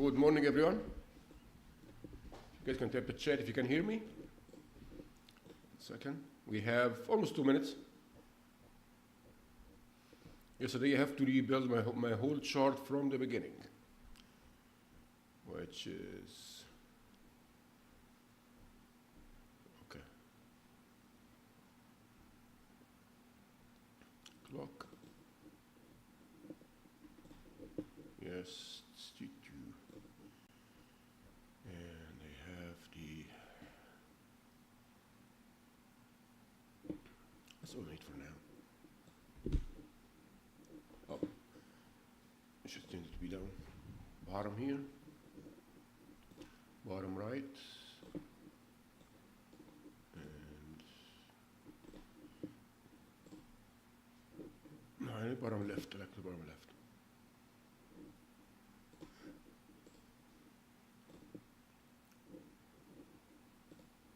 Good morning, everyone. You guys can type a chat if you can hear me. Second, we have almost 2 minutes. Yesterday, I have to rebuild my whole chart from the beginning, which is okay. Clock. Yes, it's T2. And I have the. Let's wait for now. Oh, I should change it to be down. Bottom here. Bottom right. And no, bottom left. I like the bottom left.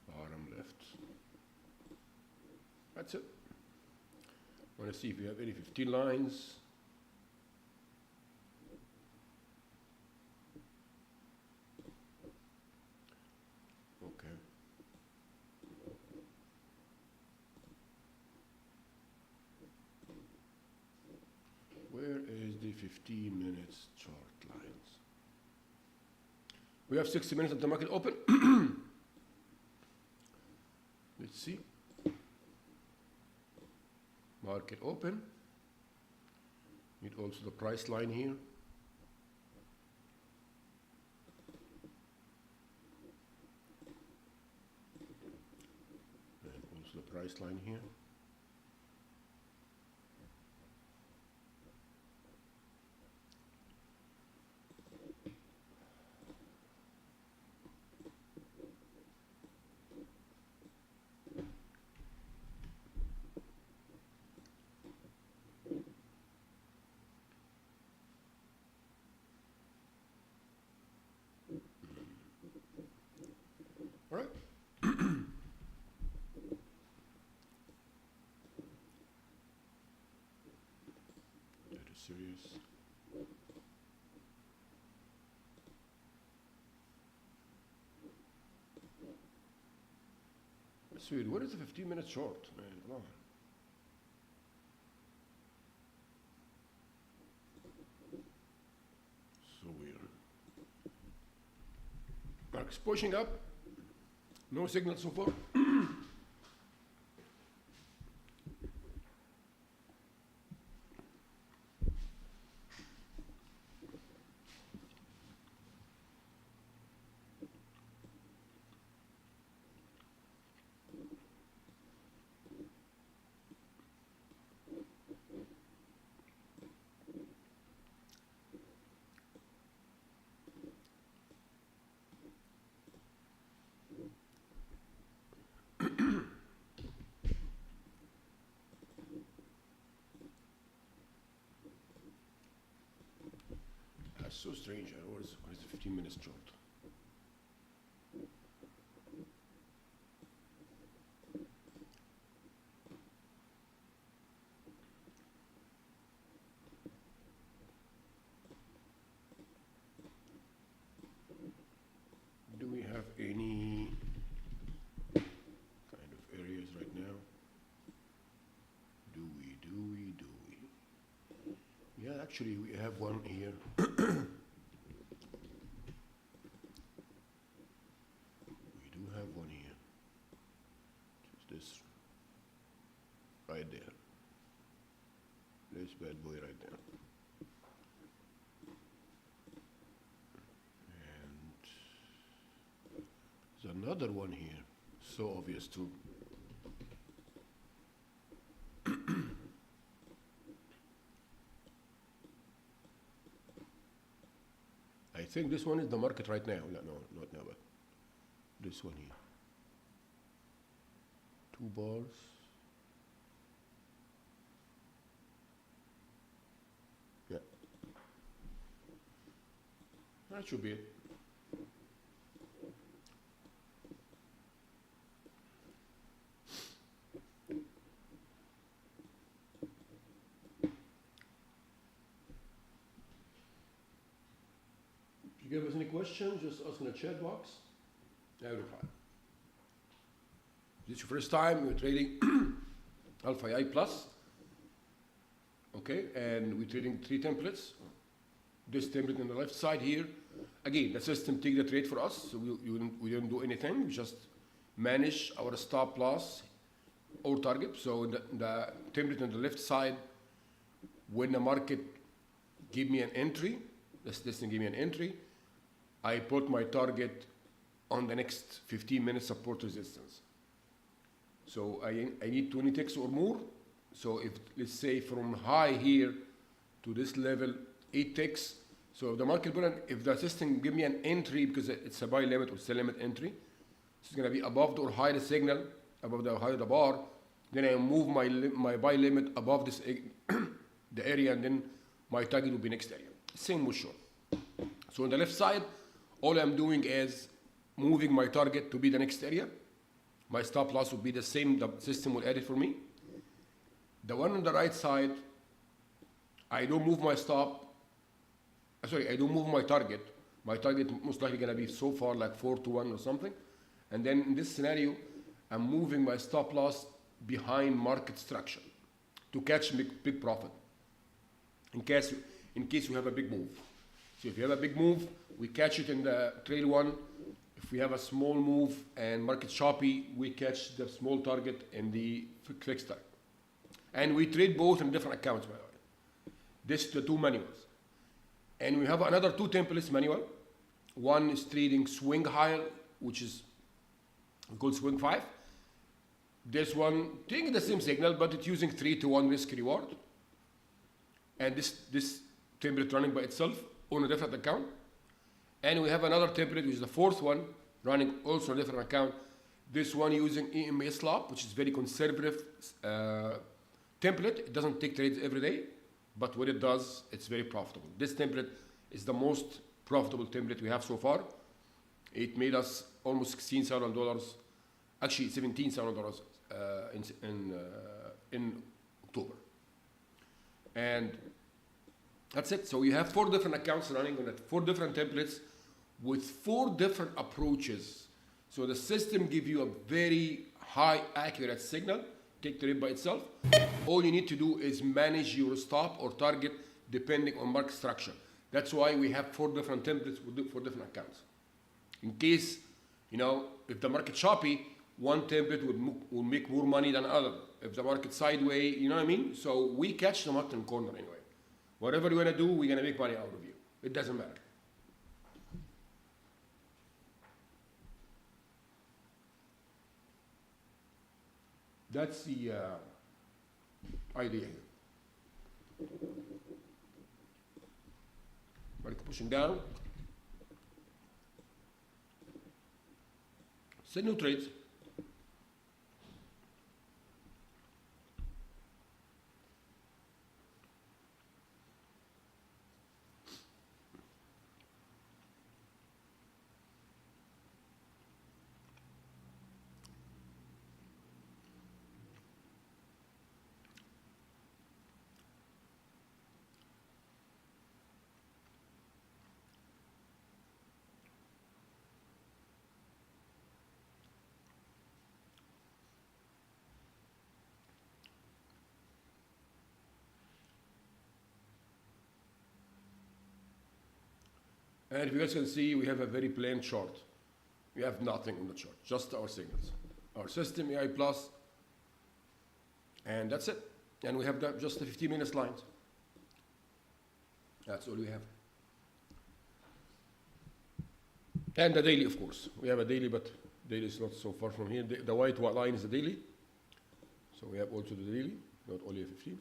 Bottom left. That's it. I want to see if we have any 15 lines. Okay. Where is the 15 minutes chart lines? We have 60 minutes until market open. Let's see. Market open. Need also the price line here. And also the price line here. All right. That is serious. Sweet. What is a 15-minute short? Man, come on. So weird. Mark's pushing up. No signal so far. so strange. What is the 15 minutes chart? Do we have any kind of areas right now? Do we? Yeah, actually we have one here. We do have one here. Just this right there. This bad boy right there. And there's another one here. So obvious too. I think this one is the market right now. No, not now, but this one here. 2 bars. Yeah. That should be it. If you give us any questions, just ask in the chat box. I will reply. This is your first time you're trading Alpha I Plus. Okay, and we're trading 3 templates. This template on the left side here. Again, the system takes the trade for us, so we didn't do anything. We just manage our stop loss or target. So the template on the left side, when the market give me an entry, the system give me an entry, I put my target on the next 15 minutes support resistance. So I need 20 ticks or more. So if, let's say from high here to this level, 8 ticks. So if the market, if the system give me an entry because it's a buy limit or sell limit entry, it's going to be above or higher the signal, above the higher the bar, then I move my buy limit above this the area, and then my target will be next area. Same with short. So on the left side, all I'm doing is moving my target to be the next area. My stop loss will be the same, the system will add it for me. The one on the right side, I don't move my I don't move my target. My target most likely gonna be so far like 4 to 1 or something. And then in this scenario, I'm moving my stop loss behind market structure to catch big profit in case you have a big move. So if you have a big move, we catch it in the trail 1. If we have a small move and market choppy, we catch the small target in the fixed target. And we trade both in different accounts, by the way. This is the 2 manuals. And we have another 2 templates manual. One is trading swing higher, which is called swing 5. This one taking the same signal, but it's using 3 to 1 risk reward. And this template running by itself on a different account. And we have another template, which is the 4th one, running also on a different account. This one using EMA slop, which is very conservative template. It doesn't take trades every day, but when it does, it's very profitable. This template is the most profitable template we have so far. It made us almost $16,000, actually $17,000 in October. And that's it. So you have 4 different accounts running on it, 4 different templates with 4 different approaches. So the system gives you a very high accurate signal, take the trade by itself. All you need to do is manage your stop or target depending on market structure. That's why we have 4 different templates for different accounts. In case, if the market choppy, one template will make more money than other. If the market sideways, you know what I mean? So we catch the market in corner anyway. Whatever you want to do, we're going to make money out of you. It doesn't matter. That's the idea here. Market pushing down. Set new trades. And if you guys can see, we have a very plain chart. We have nothing on the chart, just our signals. Our system, AI plus, and that's it. And we have just the 15-minute lines. That's all we have. And the daily, of course. We have a daily, but daily is not so far from here. The white line is the daily. So we have also the daily, not only a 15.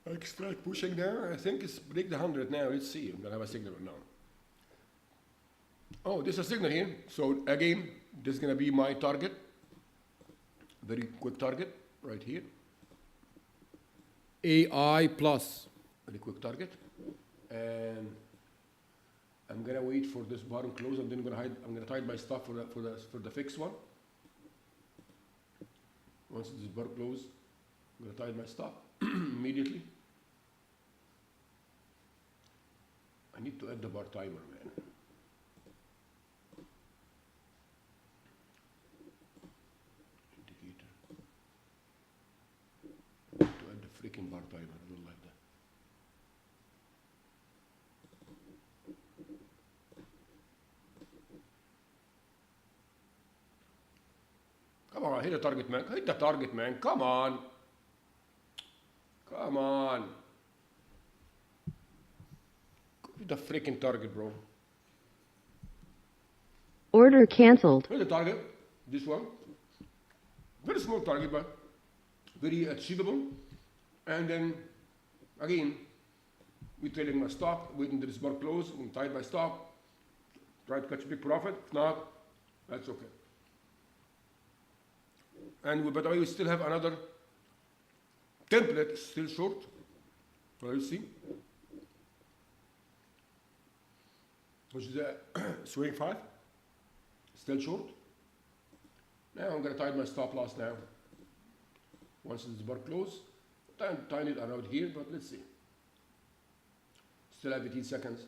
I start pushing now. I think it's break the 100 now. Let's see. I'm going to have a signal now. Oh, there's a signal here. So again, this is going to be my target. Very quick target right here. AI plus. Very quick target. And I'm going to wait for this bar to close. I'm going to hide my stuff for the fixed one. Once this bar closes, I'm going to hide my stuff immediately. I need to add the bar timer, man. Indicator. I need to add the freaking bar timer. I don't like that. Come on, hit the target, man. Hit the target, man. Come on. Come on. Hit the freaking target, bro. Order cancelled. Here's the target. This one. Very small target, but very achievable. And then, again, we're trailing my stop, waiting till this bar close, and tied my stop. Try to catch a big profit. If not, that's okay. And by the way, we still have another template, still short. Well, you see. Which is a swing 5. Still short. Now I'm going to tie my stop loss now. Once this bar close, tie it around here, but let's see. Still have 18 seconds.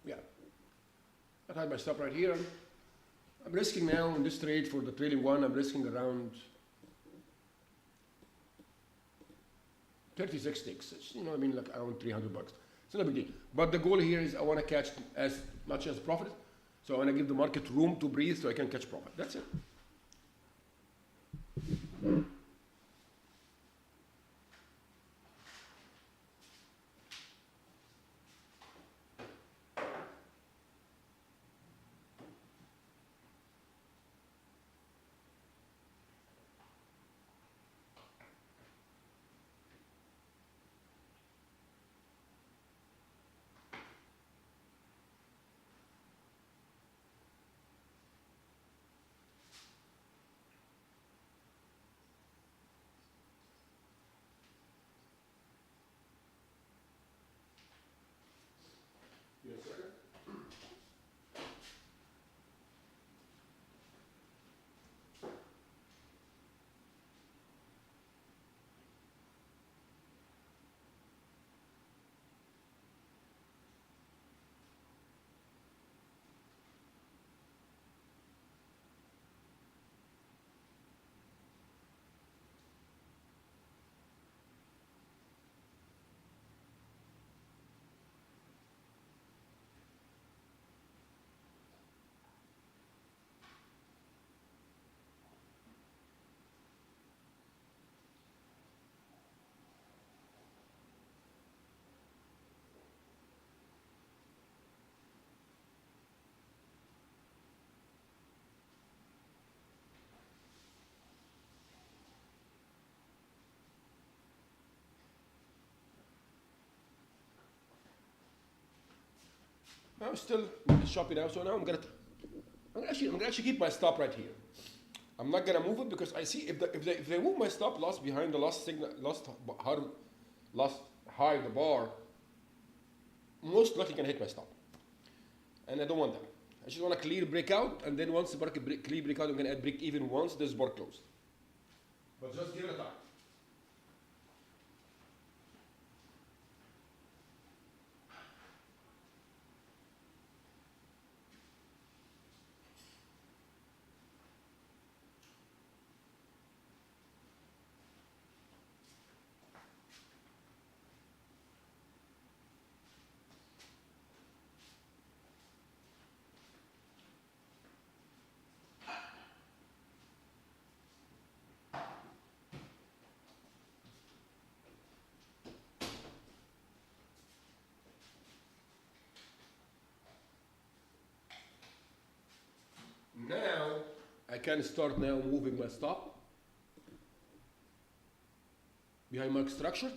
Yeah. I tied my stop right here. I'm risking now in this trade for the trailing one, I'm risking around 36 ticks. It's, you know, I mean, like around $300. It's not a big deal. But the goal here is I want to catch as much as profit. So I want to give the market room to breathe so I can catch profit. That's it. Yes, sir. I'm still shopping now, so now I'm gonna actually keep my stop right here. I'm not gonna move it because I see if they move my stop loss behind the last signal, last high of the bar, most likely gonna hit my stop, and I don't want that. I just want a clear breakout, and then once the market clear breakout, I'm gonna add break even once this bar closed. But just give it a time. can start now moving my stop behind market structure.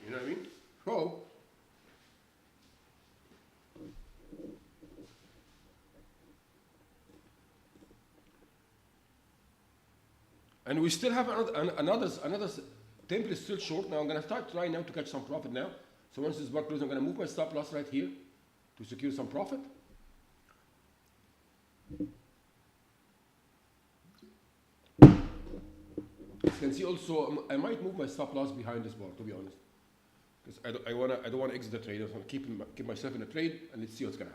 You know what I mean? So, and we still have another template still short. Now I'm gonna try now to catch some profit now. So once this bar closes, I'm gonna move my stop loss right here to secure some profit. As you can see also, I might move my stop loss behind this bar, to be honest, because I don't want to exit the trade. I just want to keep myself in the trade, and let's see what's gonna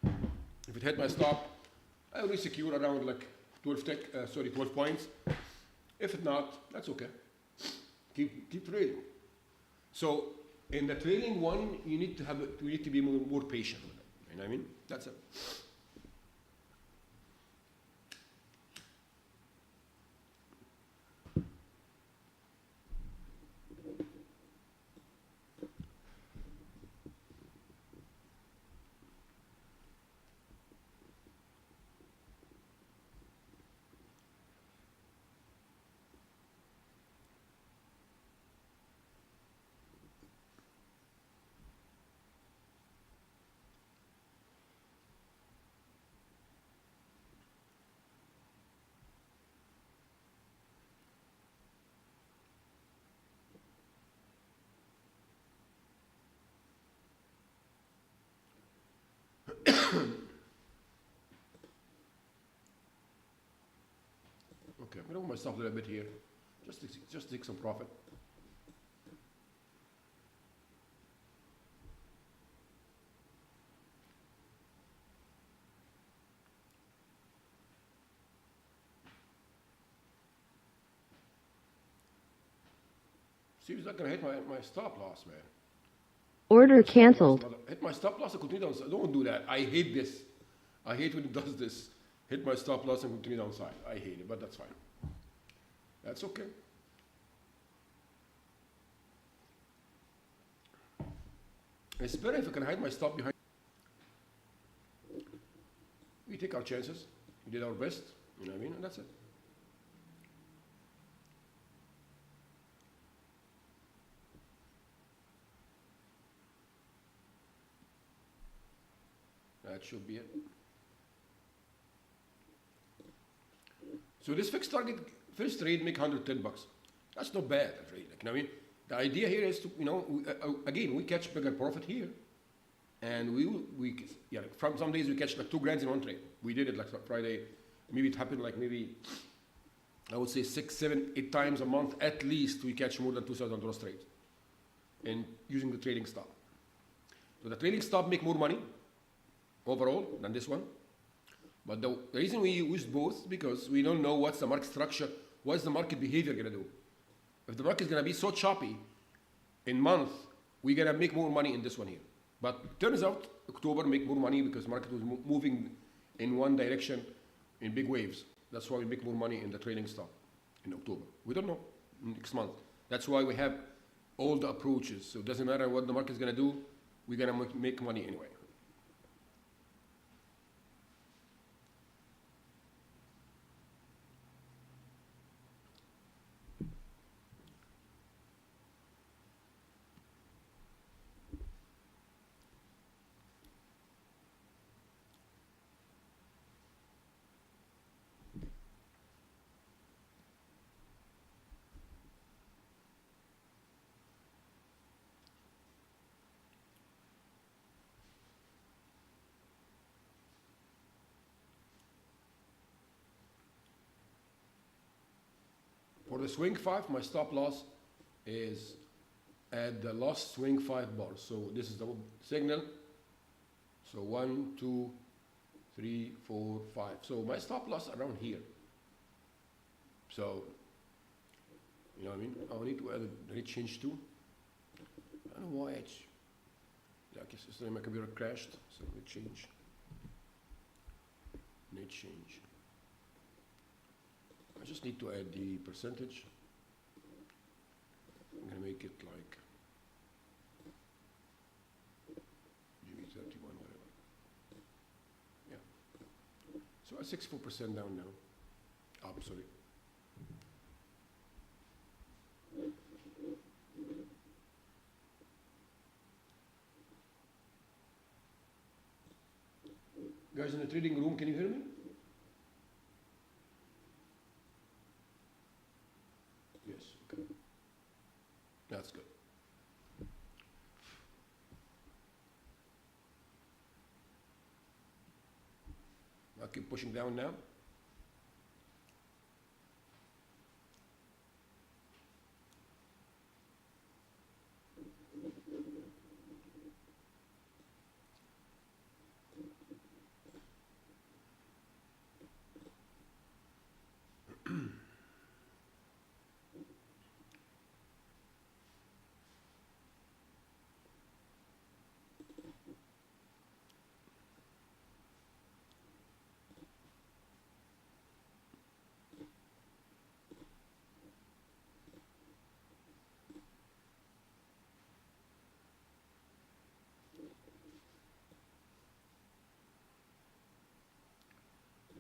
happen. If it hit my stop, I will secure around like 12 points. If it not, that's okay. Keep trading. So in the trading one, you need to be more patient with it. You know what I mean? That's it. Okay, I'm gonna move my stop a little bit here, just to take some profit. See, it's not gonna hit my stop loss, man. Order canceled. Hit my stop loss and continue downside. Don't do that. I hate this. I hate when it does this. Hit my stop loss and continue downside. I hate it, but that's fine. That's okay. It's better if I can hide my stop behind. We take our chances. We did our best. You know what I mean? And that's it. That should be it. So this fixed target, first trade, make $110. That's not bad, really. Like, you know what I mean? The idea here is to, you know, again, we catch bigger profit here, and from some days we catch like $2 in one trade. We did it like Friday. Maybe it happened like maybe, I would say 6, 7, 8 times a month at least. We catch more than $2,000 trades, and using the trading stop. So the trading stop make more money overall than this one. But the reason we use both, because we don't know what's the market structure, what's the market behavior gonna do. If the market is gonna be so choppy in month, we're gonna make more money in this one here. But turns out October make more money because market was moving in one direction in big waves. That's why we make more money in the trading stop in October. We don't know next month. That's why we have all the approaches. So it doesn't matter what the market is gonna do, we're gonna make money anyway. For the swing 5, my stop loss is at the last swing 5 bars. So this is the signal. So 1, 2, 3, 4, 5. So my stop loss around here. So, you know what I mean? I need to add a rate change too. I don't know why guess yesterday my computer crashed, so let me change. Need change. I just need to add the percentage. I'm gonna make it like maybe 31, whatever. Yeah. So at 64% down now. Up, sorry. Guys in the trading room, can you hear me? Yes, okay. That's good. I'll keep pushing down now.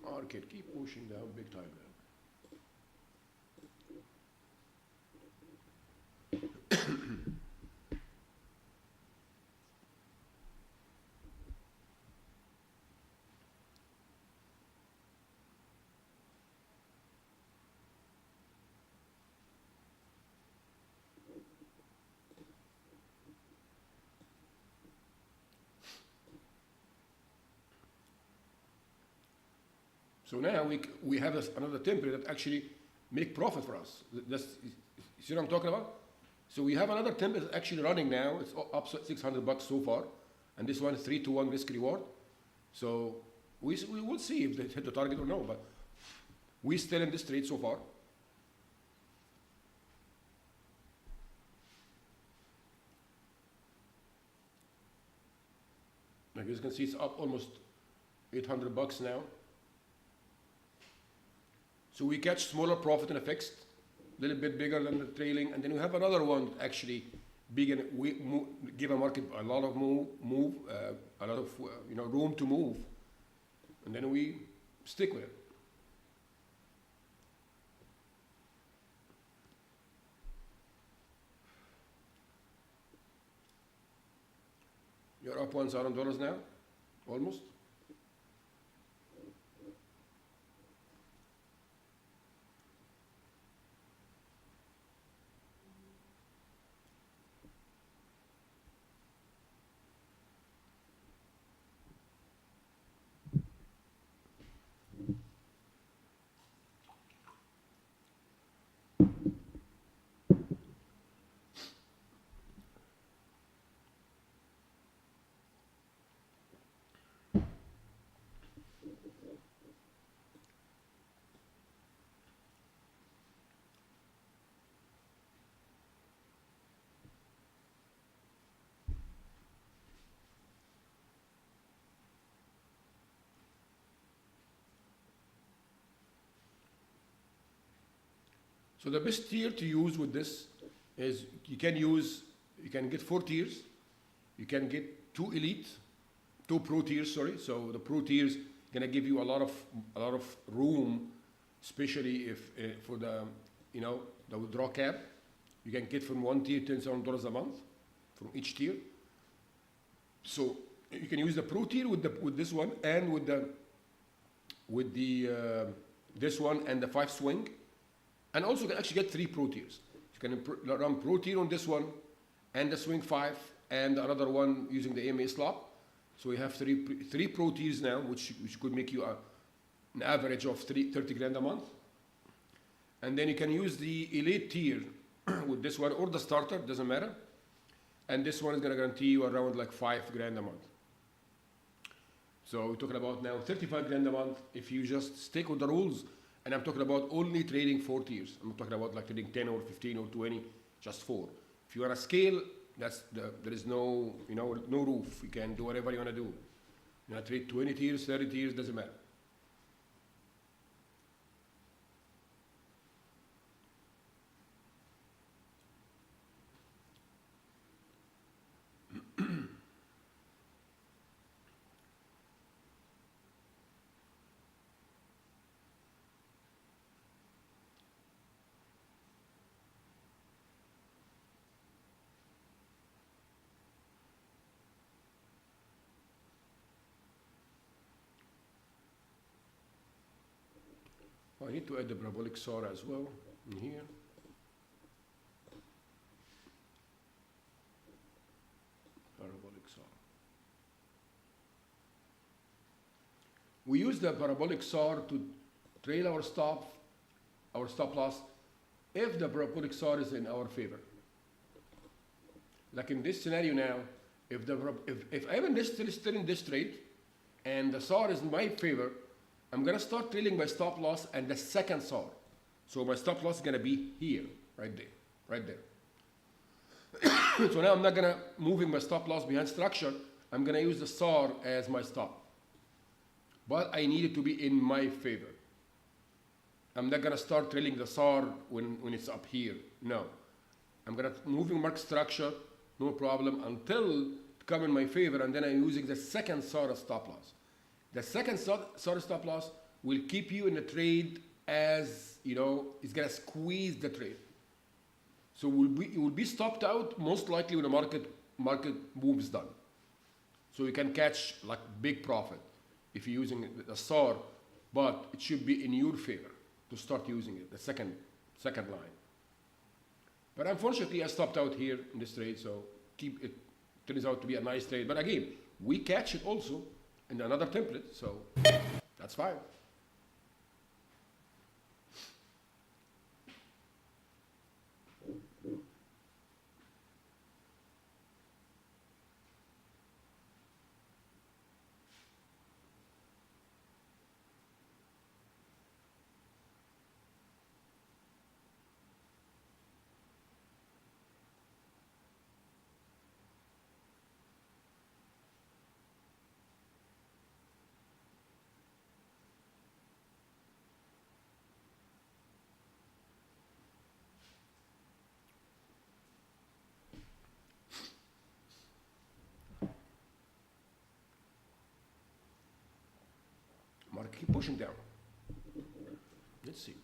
Market keep pushing down big time now. So now we have another template that actually make profit for us. That's, you see what I'm talking about? So we have another template that's actually running now. It's up $600 so far, and this one is 3-to-1 risk reward. So we will see if they hit the target or no. But we still in this trade so far. Like you can see, it's up almost $800 now. So we catch smaller profit in a fixed, a little bit bigger than the trailing, and then we have another one actually big, and we give a market a lot of move, a lot of room to move, and then we stick with it. You're up $1,000 now, almost. So the best tier to use with this is you can get 4 tiers. You can get 2 pro tiers, sorry. So the pro tiers gonna give you a lot of room, especially if for the the withdraw cap. You can get from one tier $10,000 a month from each tier. So you can use the pro tier with this one and with the this one and the 5 swing. And also you can actually get 3 pro tiers. You can run pro tier on this one and the swing 5 and another one using the AMA slot. So we have 3 pro tiers now, which could make you an average of 30 grand a month. And then you can use the elite tier with this one or the starter, doesn't matter. And this one is going to guarantee you around like 5 grand a month. So we're talking about now 35 grand a month if you just stick with the rules. And I'm talking about only trading 4 tiers. I'm not talking about like trading 10 or 15 or 20, just 4. If you want to scale There is no, no roof. You can do whatever you want to do. Trade 20 tiers, 30 tiers, doesn't matter. I need to add the parabolic saw as well in here. Parabolic saw. We use the parabolic saw to trail our stop loss if the parabolic saw is in our favor. Like in this scenario now, if I'm still in this trade and the saw is in my favor, I'm gonna start trailing my stop loss and the second saw. So my stop loss is gonna be here, right there. So now I'm not gonna moving my stop loss behind structure. I'm gonna use the saw as my stop. But I need it to be in my favor. I'm not gonna start trailing the saw when it's up here. No. I'm gonna moving mark structure, no problem, until it come in my favor, and then I'm using the second saw as stop loss. The second saw stop loss will keep you in the trade as, it's gonna squeeze the trade. So it will be stopped out most likely when the market moves done. So you can catch like big profit if you're using the saw, but it should be in your favor to start using it, the second line. But unfortunately, I stopped out here in this trade, so it turns out to be a nice trade. But again, we catch it also in another template, so that's fine. Market keep pushing down. Let's see.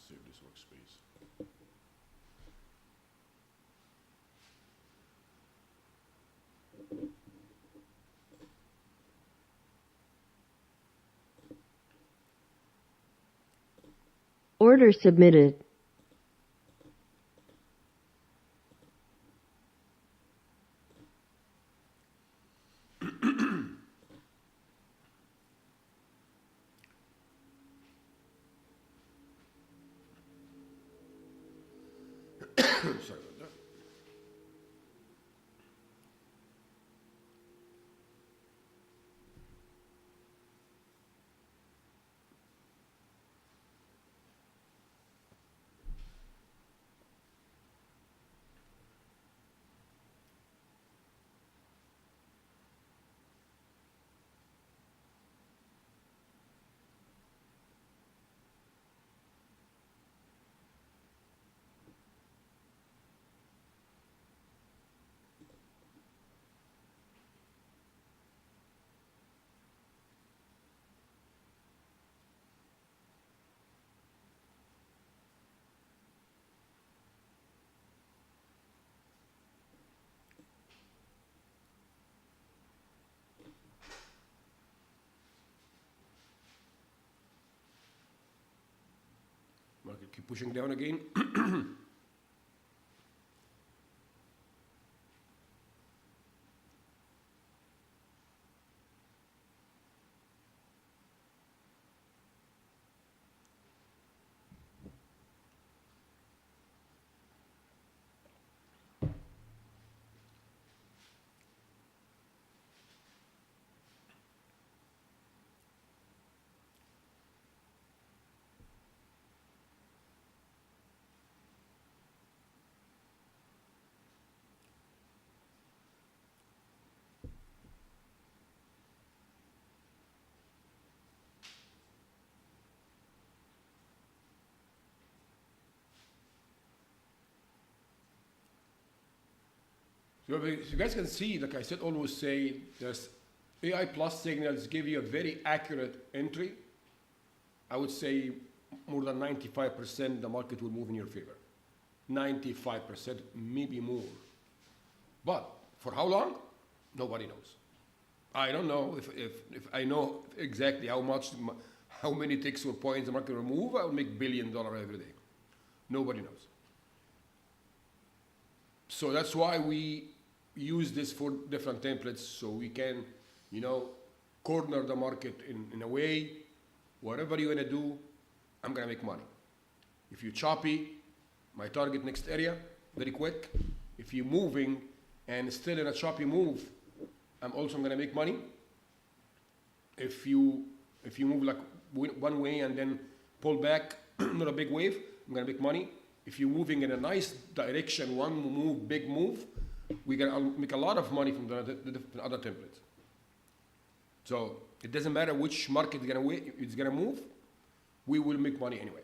Save this workspace. Order submitted. Sorry about that. Market keep pushing down again. So if you guys can see, like I said, always say, there's AI plus signals give you a very accurate entry. I would say more than 95% the market will move in your favor. 95%, maybe more. But for how long? Nobody knows. I don't know if I know exactly how many ticks or points the market will move, I will make $1 billion every day. Nobody knows. So that's why we use this for different templates so we can, corner the market in a way, whatever you want to do, I'm going to make money. If you're choppy, my target next area, very quick. If you're moving and still in a choppy move, I'm also going to make money. If you move like one way and then pull back, not a big wave, I'm going to make money. If you're moving in a nice direction, one move, big move, we're going to make a lot of money from the other templates. So it doesn't matter which market it's going to move, we will make money anyway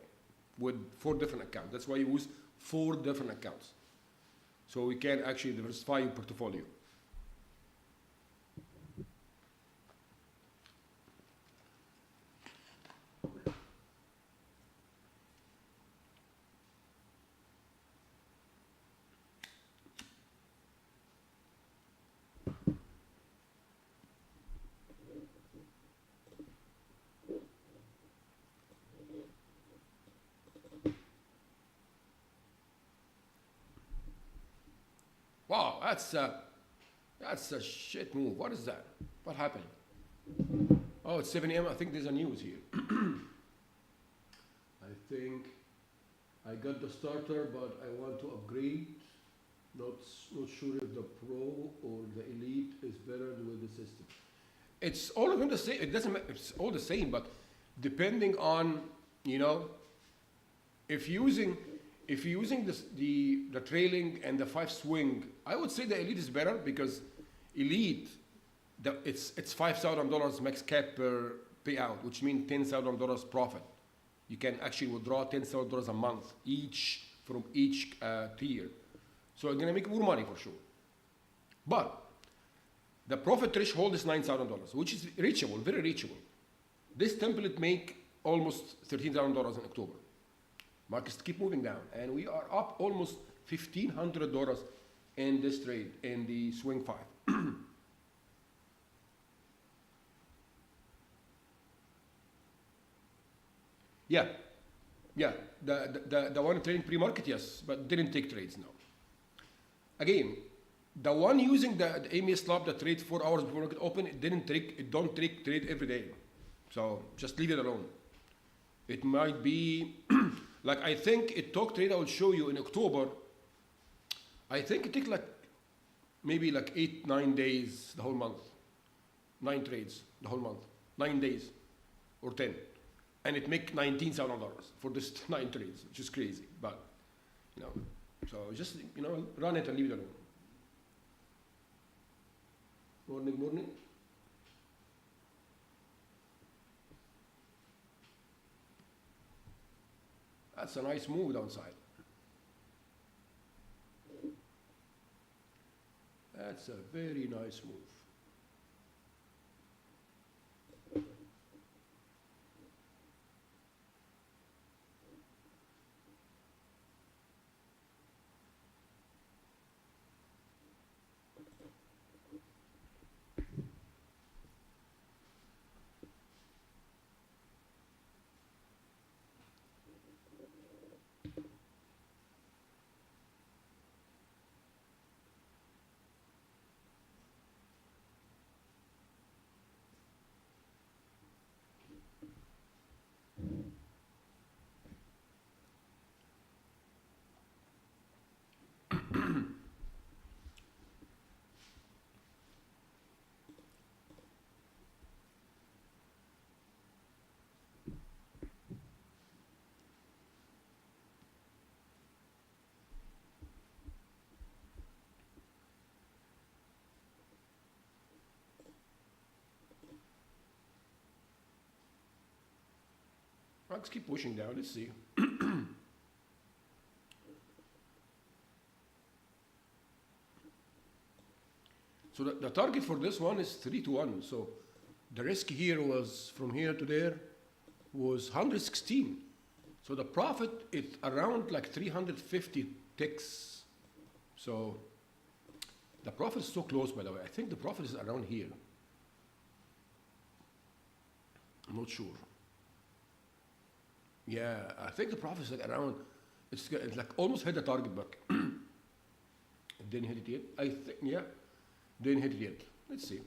with 4 different accounts. That's why you use 4 different accounts. So we can actually diversify your portfolio. Wow, that's a shit move. What is that? What happened? Oh, it's 7 a.m. I think there's a news here. I think I got the starter, but I want to upgrade. Not sure if the Pro or the Elite is better with the system. It's all of them the same. It doesn't matter. It's all the same, but depending on, if you're using the trailing and the 5 swing, I would say the Elite is better because Elite, it's $5,000 max cap per payout, which means $10,000 profit. You can actually withdraw $10,000 a month from each tier. So you're gonna make more money for sure. But the profit threshold is $9,000, which is reachable, very reachable. This template make almost $13,000 in October. Markets keep moving down, and we are up almost $1,500 in this trade in the swing 5. Yeah, the one trading pre-market, yes, but didn't take trades, no. Again, the one using the AMS slab that trades 4 hours before market open, it don't trade every day. So just leave it alone. It might be, like I think it took trade I will show you in October. I think it took maybe 8, 9 days the whole month. 9 trades the whole month. 9 days or 10. And it make $19,000 for this 9 trades, which is crazy. But, so just, run it and leave it alone. Morning. That's a nice move downside. That's a very nice move. Let's keep pushing down. Let's see. So the target for this one is 3 to 1. So the risk here was from here to there was 116. So the profit is around like 350 ticks. So the profit is so close, by the way. I think the profit is around here. I'm not sure. Yeah, I think the profit is like around, it's like almost hit the target, but it didn't hit it yet. I think, yeah, didn't hit it yet. Let's see.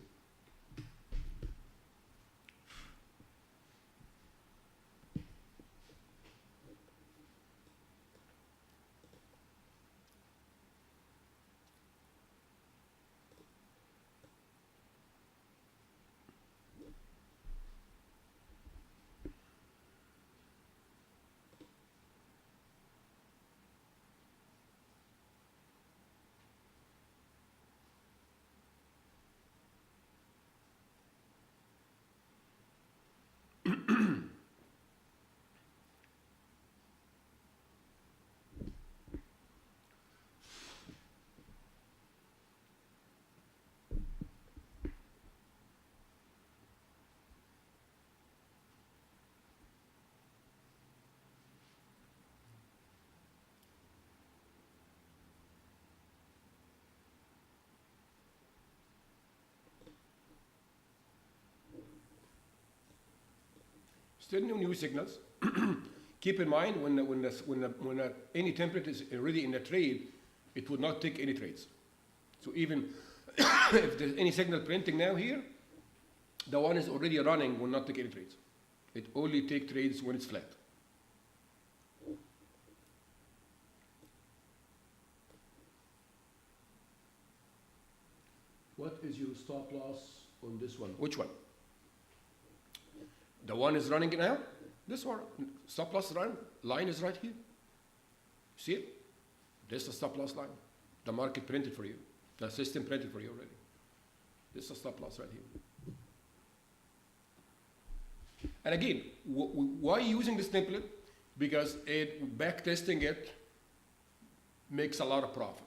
Still no new signals. Keep in mind when any template is already in the trade, it would not take any trades. So even if there's any signal printing now here, the one is already running will not take any trades. It only take trades when it's flat. What is your stop loss on this one? Which one? The one is running now. This one, stop loss line is right here. See it? This is the stop loss line. The market printed for you. The system printed for you already. This is the stop loss right here. And again, why using this template? Because back testing it makes a lot of profit.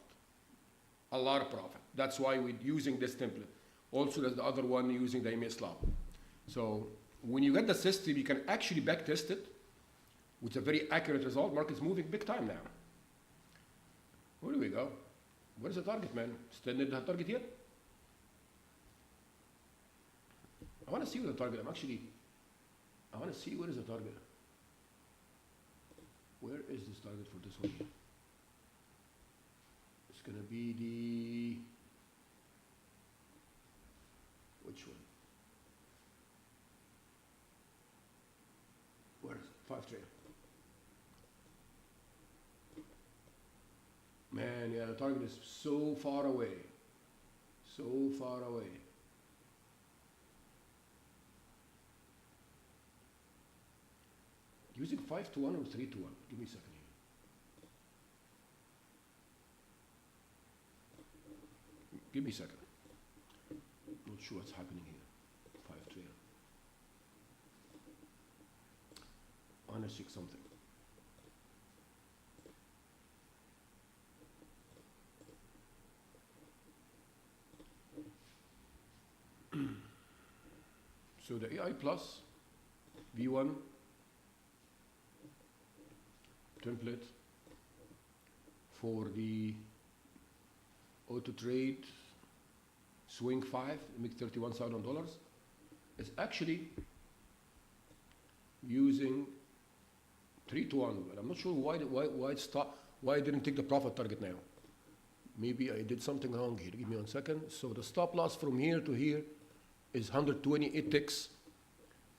A lot of profit. That's why we're using this template. Also, there's the other one using the EMA slab. So when you get the system, you can actually back test it with a very accurate result. Market's moving big time now. Where do we go? Where's the target, man? Still not the target yet? I want to see where the target. I want to see where is the target. Where is this target for this one? It's going to be the, which one? Where is it? 5 trade. Man, yeah, the target is so far away. So far away. Using 5 to 1 or 3 to 1? Give me a second here. Give me a second. Not sure what's happening here. 5 trail. I want to check something. So the AI Plus V1 template for the auto trade swing 5 make $31,000 is actually using 3 to 1, but I'm not sure why it stopped, why I didn't take the profit target now. Maybe I did something wrong here. Give me 1 second. So the stop loss from here to here is 128 ticks.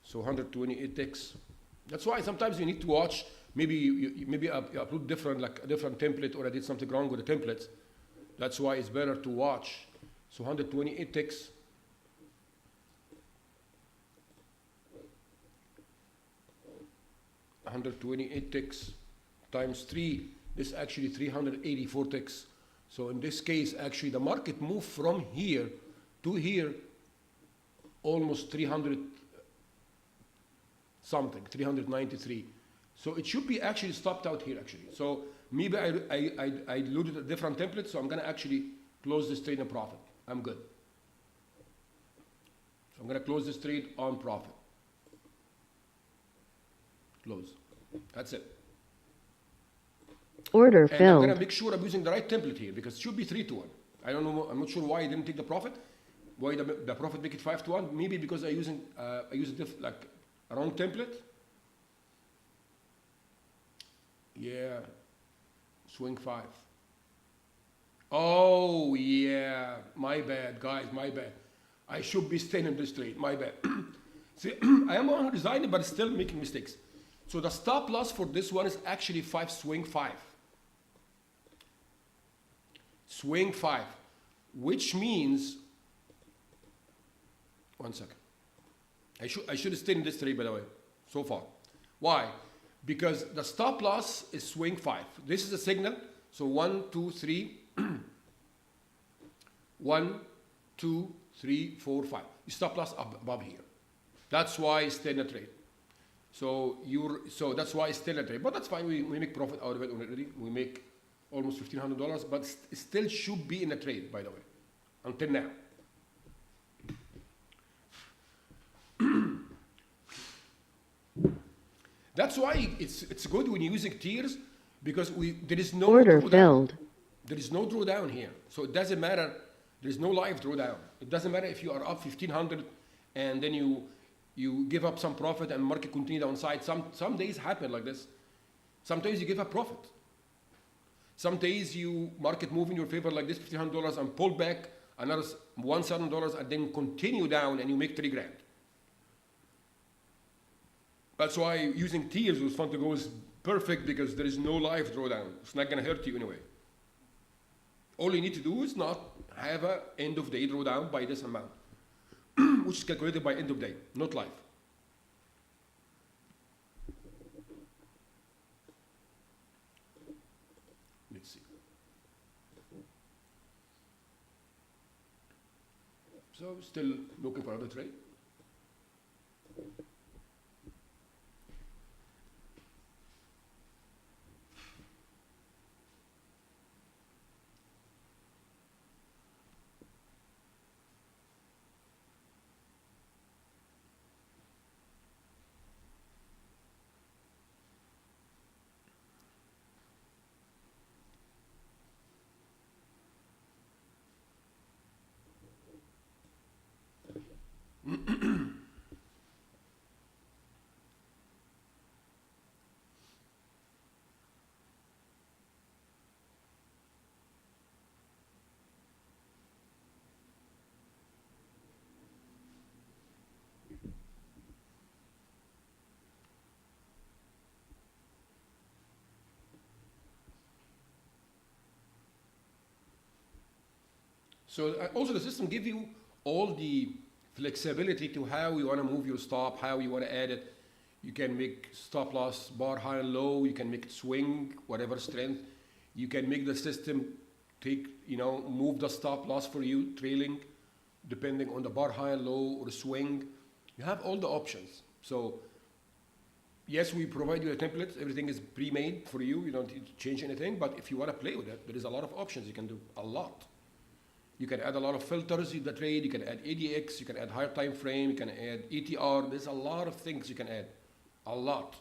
So 128 ticks. That's why sometimes you need to watch. Maybe you upload different, like a different template, or I did something wrong with the templates. That's why it's better to watch. So 128 ticks. $128 ticks times 3 is actually 384 ticks. So in this case, actually, the market moved from here to here almost 300 something, 393. So it should be actually stopped out here, actually. So maybe I loaded a different template, so I'm going to actually close this trade in profit. I'm good. So I'm going to close this trade on profit. Close. That's it. Order And I'm going to filled. make sure I'm using the right template here because it should be 3 to 1. I don't know. I'm not sure why I didn't take the profit. Why the profit make it 5 to 1? Maybe because I used like a wrong template. Yeah. Swing 5. Oh yeah. My bad, guys. My bad. I should be staying in this trade. My bad. See, I am on designing, but still making mistakes. So the stop loss for this one is actually 5 swing 5. Swing 5, which means, one second. I should stay in this trade, by the way, so far. Why? Because the stop loss is swing 5. This is a signal. So 1, 2, 3. 1, 2, 3, 4, 5. You stop loss above here. That's why it's still in a trade. So that's why it's still a trade. But that's fine. We make profit out of it already. We make almost $1,500, but it still should be in a trade, by the way, until now. That's why it's good when you're using tiers, because there is no Order drawdown. filled. There is no drawdown here. So it doesn't matter. There is no live drawdown. It doesn't matter if you are up 1,500 and then you give up some profit and market continue downside. Some days happen like this. Sometimes you give up profit. Some days you market move in your favor like this, $1,500, and pull back another $1,000 and then continue down and you make $3 grand. That's why using tiers with fund to go is perfect, because there is no live drawdown. It's not going to hurt you anyway. All you need to do is not have an end of day drawdown by this amount, which is calculated by end of day, not live. Let's see. So still looking for another trade. So also the system gives you all the flexibility to how you want to move your stop, how you want to add it. You can make stop loss bar high and low. You can make it swing, whatever strength. You can make the system move the stop loss for you, trailing, depending on the bar high and low or swing. You have all the options. So yes, we provide you a template. Everything is pre-made for you. You don't need to change anything. But if you want to play with it, there is a lot of options. You can do a lot. You can add a lot of filters in the trade. You can add ADX. You can add higher time frame. You can add ETR. There's a lot of things you can add. A lot.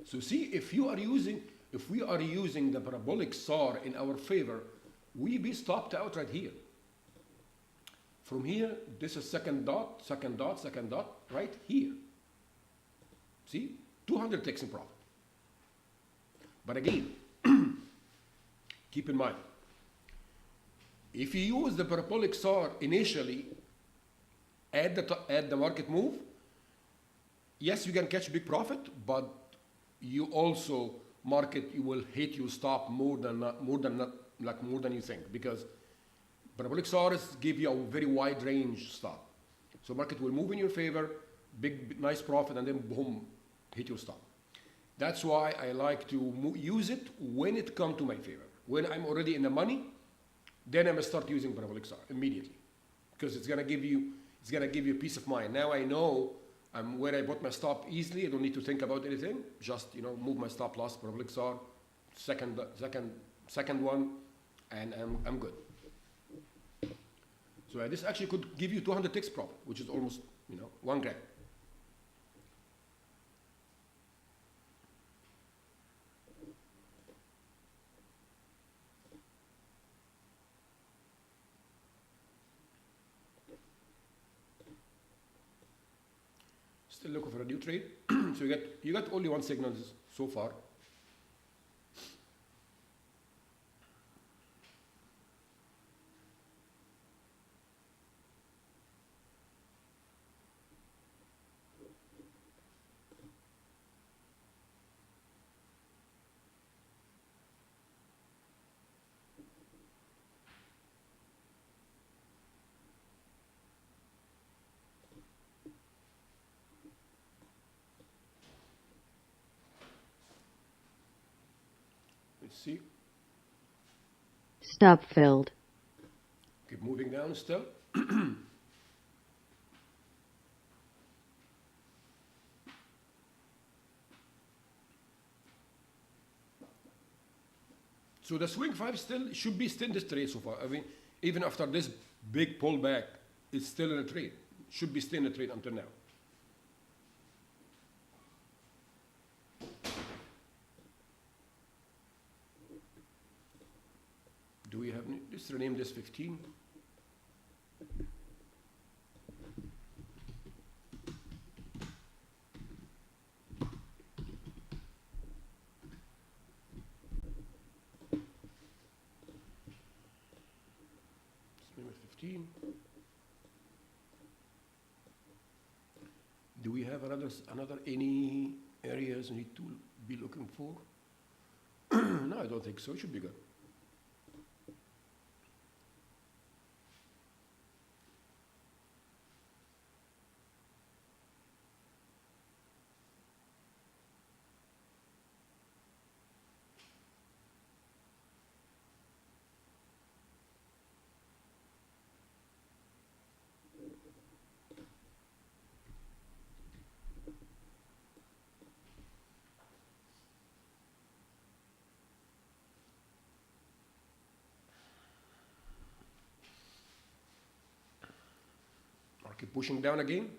So see, if we are using the parabolic SAR in our favor, we be stopped out right here. From here, this is second dot, second dot, second dot. right here. See? 200 ticks in profit. But again, keep in mind, if you use the parabolic SAR initially at the market move, yes, you can catch big profit, but you also you will hit your stop more than you think, because parabolic SARs give you a very wide range stop. So market will move in your favor, big nice profit, and then boom, hit your stop. That's why I like to use it when it comes to my favor. When I'm already in the money, then I'm gonna start using parabolic SAR immediately, because it's gonna give you peace of mind. Now I know I'm where I bought my stop easily. I don't need to think about anything. Just move my stop loss, parabolic SAR, second one, and I'm good. So this actually could give you 200 ticks profit, which is almost 1 gram. Still looking for a new trade. So you got only one signal so far. Let's see. Stop filled. Keep moving down still. So the swing 5 should be still in this trade so far. I mean, even after this big pullback, it's still in a trade. Should be still in a trade until now. Do we have, let's rename this 15. Let's name it 15. Do we have another any areas we need to be looking for? No, I don't think so. It should be good. Keep pushing down again.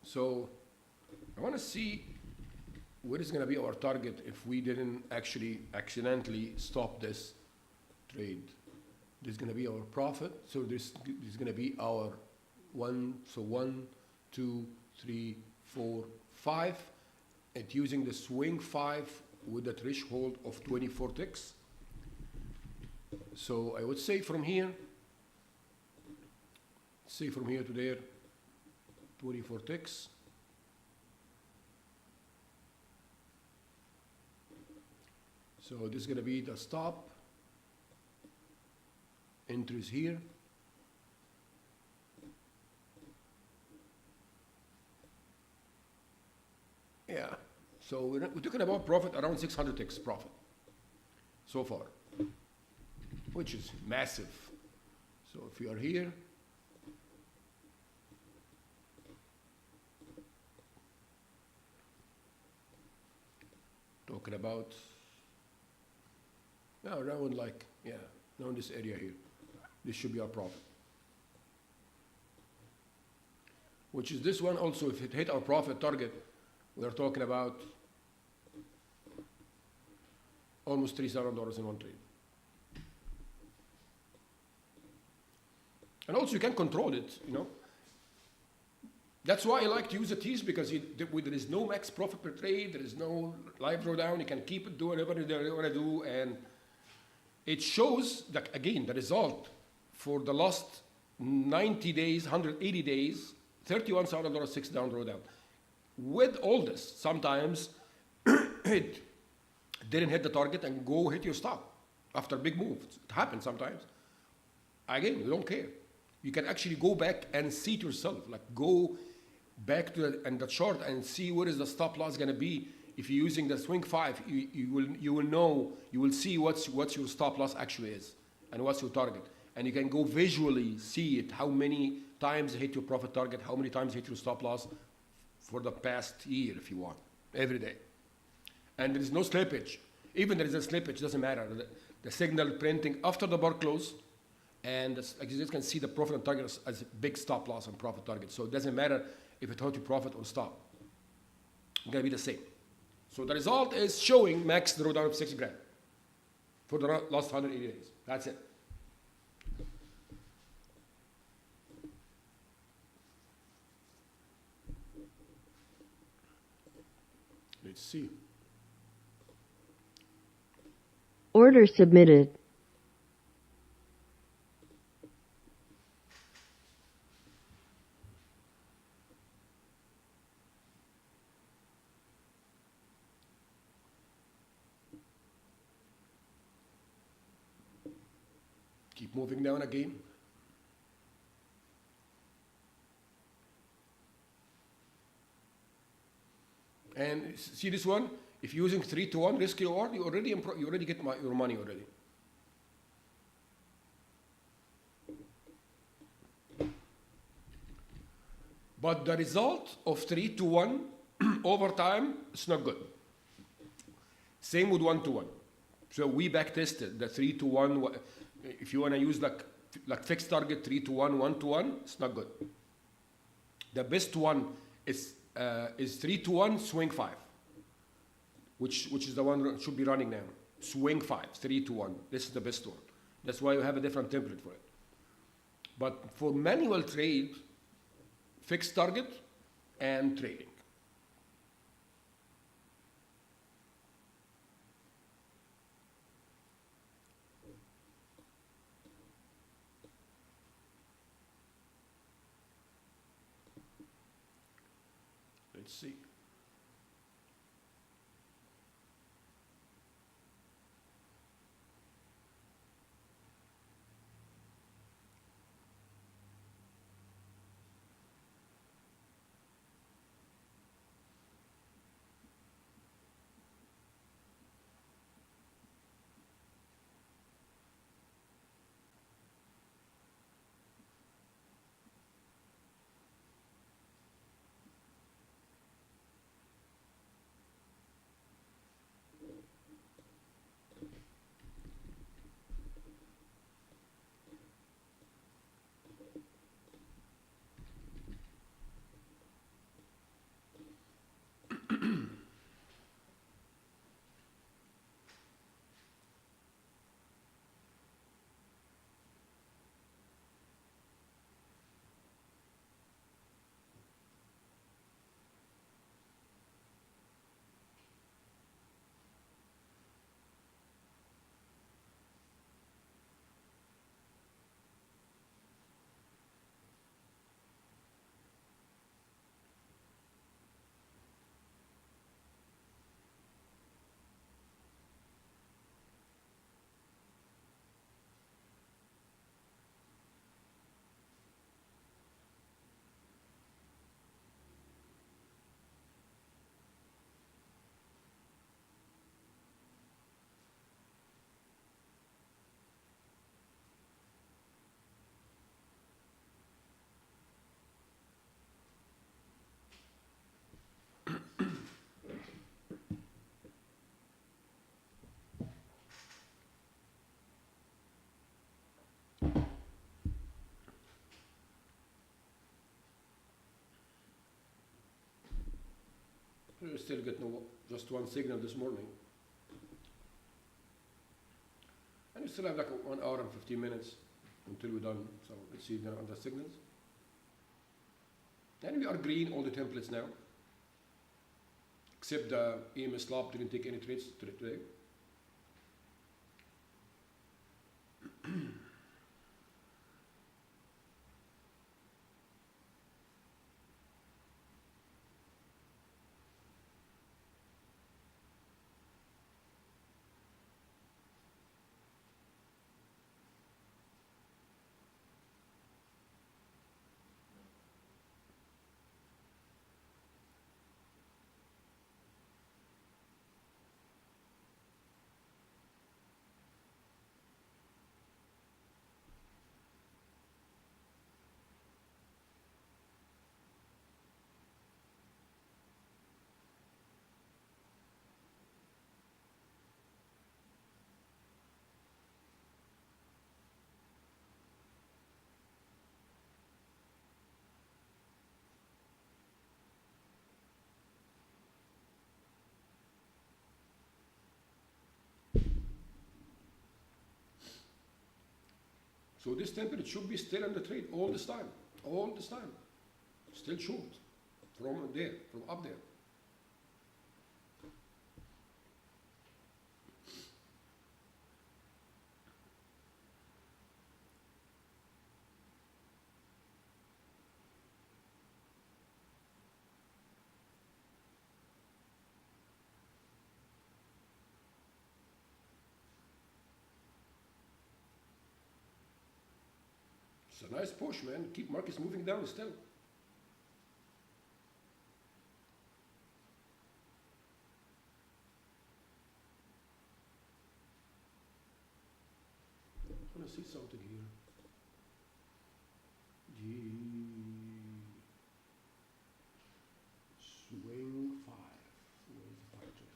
So I want to see what is going to be our target if we didn't actually accidentally stop this trade. This is going to be our profit. So this is going to be our 1, 2, 3, 4, 5. And using the swing 5 with a threshold of 24 ticks. So I would say from here, to there, 24 ticks. So this is going to be the stop. Entries here. Yeah, so we're talking about profit around 600 ticks profit so far, which is massive. So if you are here, talking about around around this area here. This should be our profit. which is this one also. If it hit our profit target, we're talking about almost $3,000 in one trade. And also you can control it, you know. That's why I like to use the T's, because there is no max profit per trade, there is no live drawdown, you can keep it doing whatever you want to do, and it shows that, again, the result for the last 90 days, 180 days, $31,000 6 down drawdown. With all this, sometimes it didn't hit the target and go hit your stop after big moves. It happens sometimes. Again, you don't care. You can actually go back and see it yourself. Like, go back to the chart and see what is the stop loss going to be. If you're using the swing 5, you will know, you will see what's your stop loss actually is and what's your target. And you can go visually see it, how many times hit your profit target, how many times hit your stop loss for the past year if you want, every day. And there is no slippage. Even there is a slippage, doesn't matter. The signal printing after the bar close, and as you just can see the profit and target as a big stop loss and profit target. So it doesn't matter if it hurt your profit or stop. It's gonna be the same. So the result is showing max drawdown of $6,000 for the last 180 days. That's it. Let's see. Order submitted. Keep moving down again. And see this one? If you're using 3-to-1 risk reward, you already get your money already. But the result of 3-to-1 over time is not good. Same with 1-to-1. So we back tested the 3-to-1. If you want to use like fixed target 3-to-1, 1-to-1, it's not good. The best one is 3-to-1 swing 5, which is the one that should be running now. Swing 5, 3-to-1. This is the best one. That's why you have a different template for it. But for manual trade, fixed target and trading. Let's see. We still get just one signal this morning. And we still have like 1 hour and 15 minutes until we're done. So let's see on the signals. And we are green all the templates now. Except the EMS lab didn't take any trades today. So this template should be still in the trade all this time. All this time. Still short. From there, from up there. It's a nice push, man. Keep markets moving down still. I want to see something here. G swing 5. Where's the 5 trail?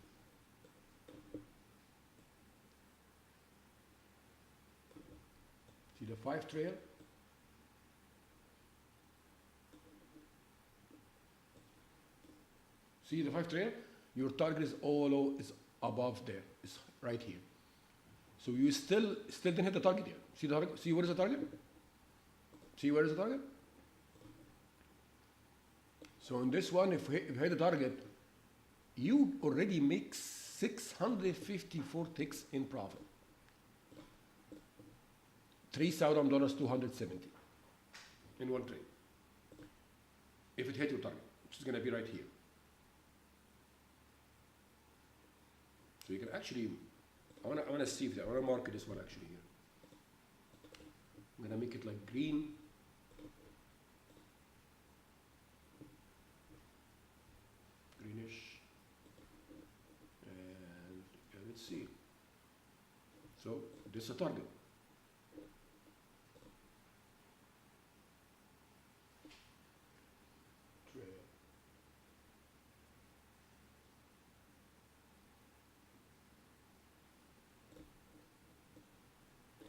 See the 5 trail? See the 5 trail? Your target is is above there. It's right here. So you still didn't hit the target yet. See the target? See where is the target? See where is the target? So in this one, if you hit the target, you already make 654 ticks in profit. $3,000, 270 in one trade. If it hit your target, which is going to be right here. So you can actually, I want to see if I want to mark this one actually here. I'm going to make it like green. Greenish. And let's see. So this is a target.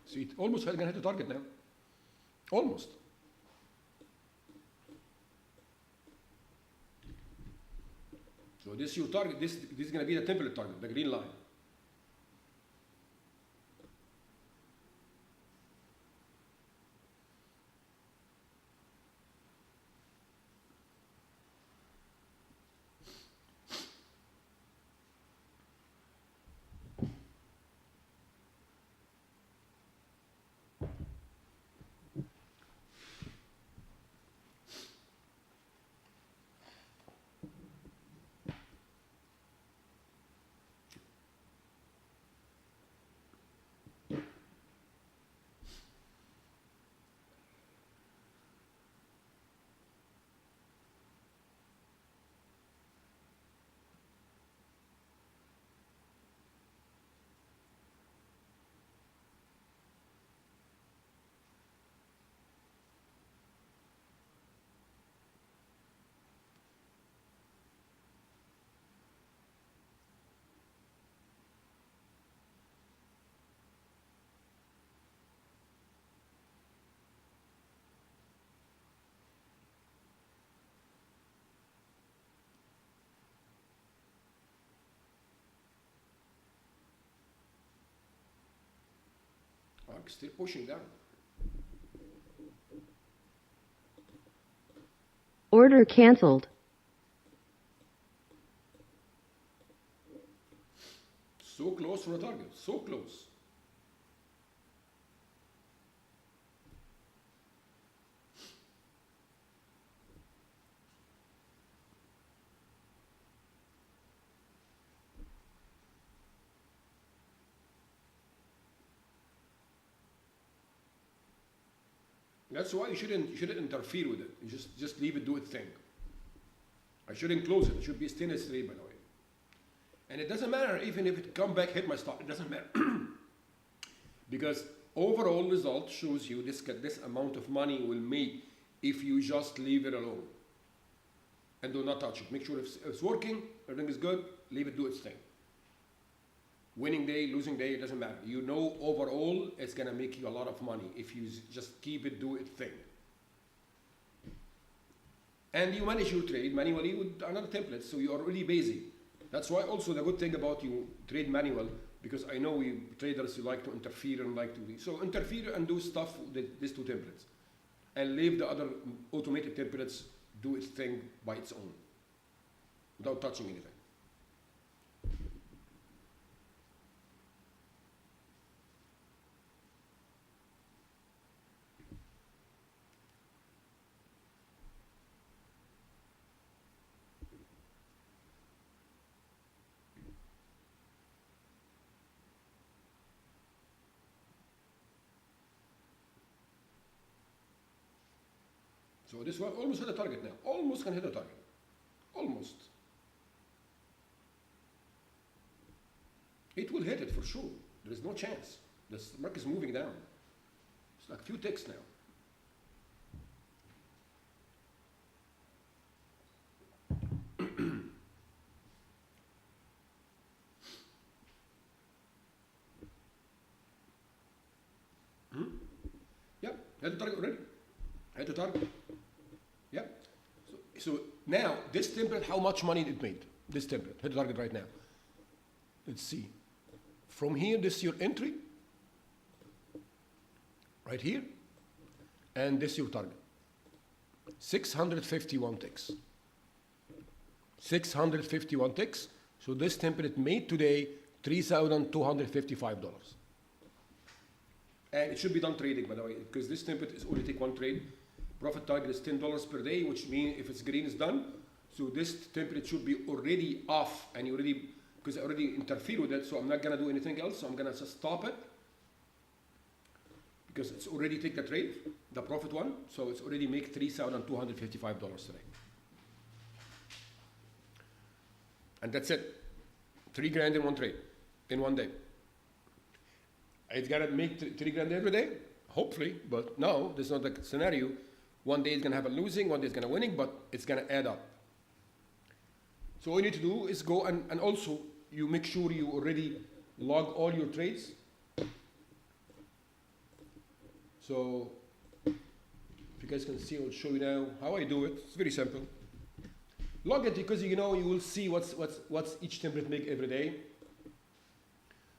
See, it almost going to hit the target now. Almost. So this is your target. This is going to be the template target, the green line. market still pushing down. Order canceled. So close from the target, so close. That's why you shouldn't interfere with it. You just leave it do its thing. I shouldn't close it. It should be stainless steel, by the way. And it doesn't matter even if it come back, hit my stop. It doesn't matter. Because overall result shows you this amount of money will make if you just leave it alone. And do not touch it. Make sure it's working, everything is good, leave it do its thing. Winning day, losing day, it doesn't matter. You know overall it's gonna make you a lot of money if you just keep it do its thing. And you manage your trade manually with another template, so you're already busy. That's why also the good thing about you trade manual, because I know we traders you like to interfere and like to be. So interfere and do stuff with these two templates. And leave the other automated templates do its thing by its own. Without touching anything. So this one almost hit the target now. Almost can hit the target. Almost. It will hit it for sure. There is no chance. This market is moving down. It's like a few ticks now. Yeah, hit the target already. Hit the target. Yeah. So now this template, how much money it made? This template, hit the target right now. Let's see. From here, this is your entry. Right here. And this is your target. 651 ticks. 651 ticks. So this template made today $3,255. And it should be done trading, by the way, because this template is only take one trade. Profit target is $10 per day, which means if it's green, it's done. So this template should be already off, and you already, because I already interfere with it, so I'm not gonna do anything else. So I'm gonna just stop it because it's already take the trade, the profit one. So it's already make $3,255 today, and that's it. $3,000 in one trade, in one day. It's gonna make $3,000 every day, hopefully, but no, that's not the scenario. One day it's gonna have a losing, one day it's gonna winning, but it's gonna add up. So all you need to do is go and also you make sure you already log all your trades. So if you guys can see, I'll show you now how I do it. It's very simple. Log it because you know you will see what's each template make every day.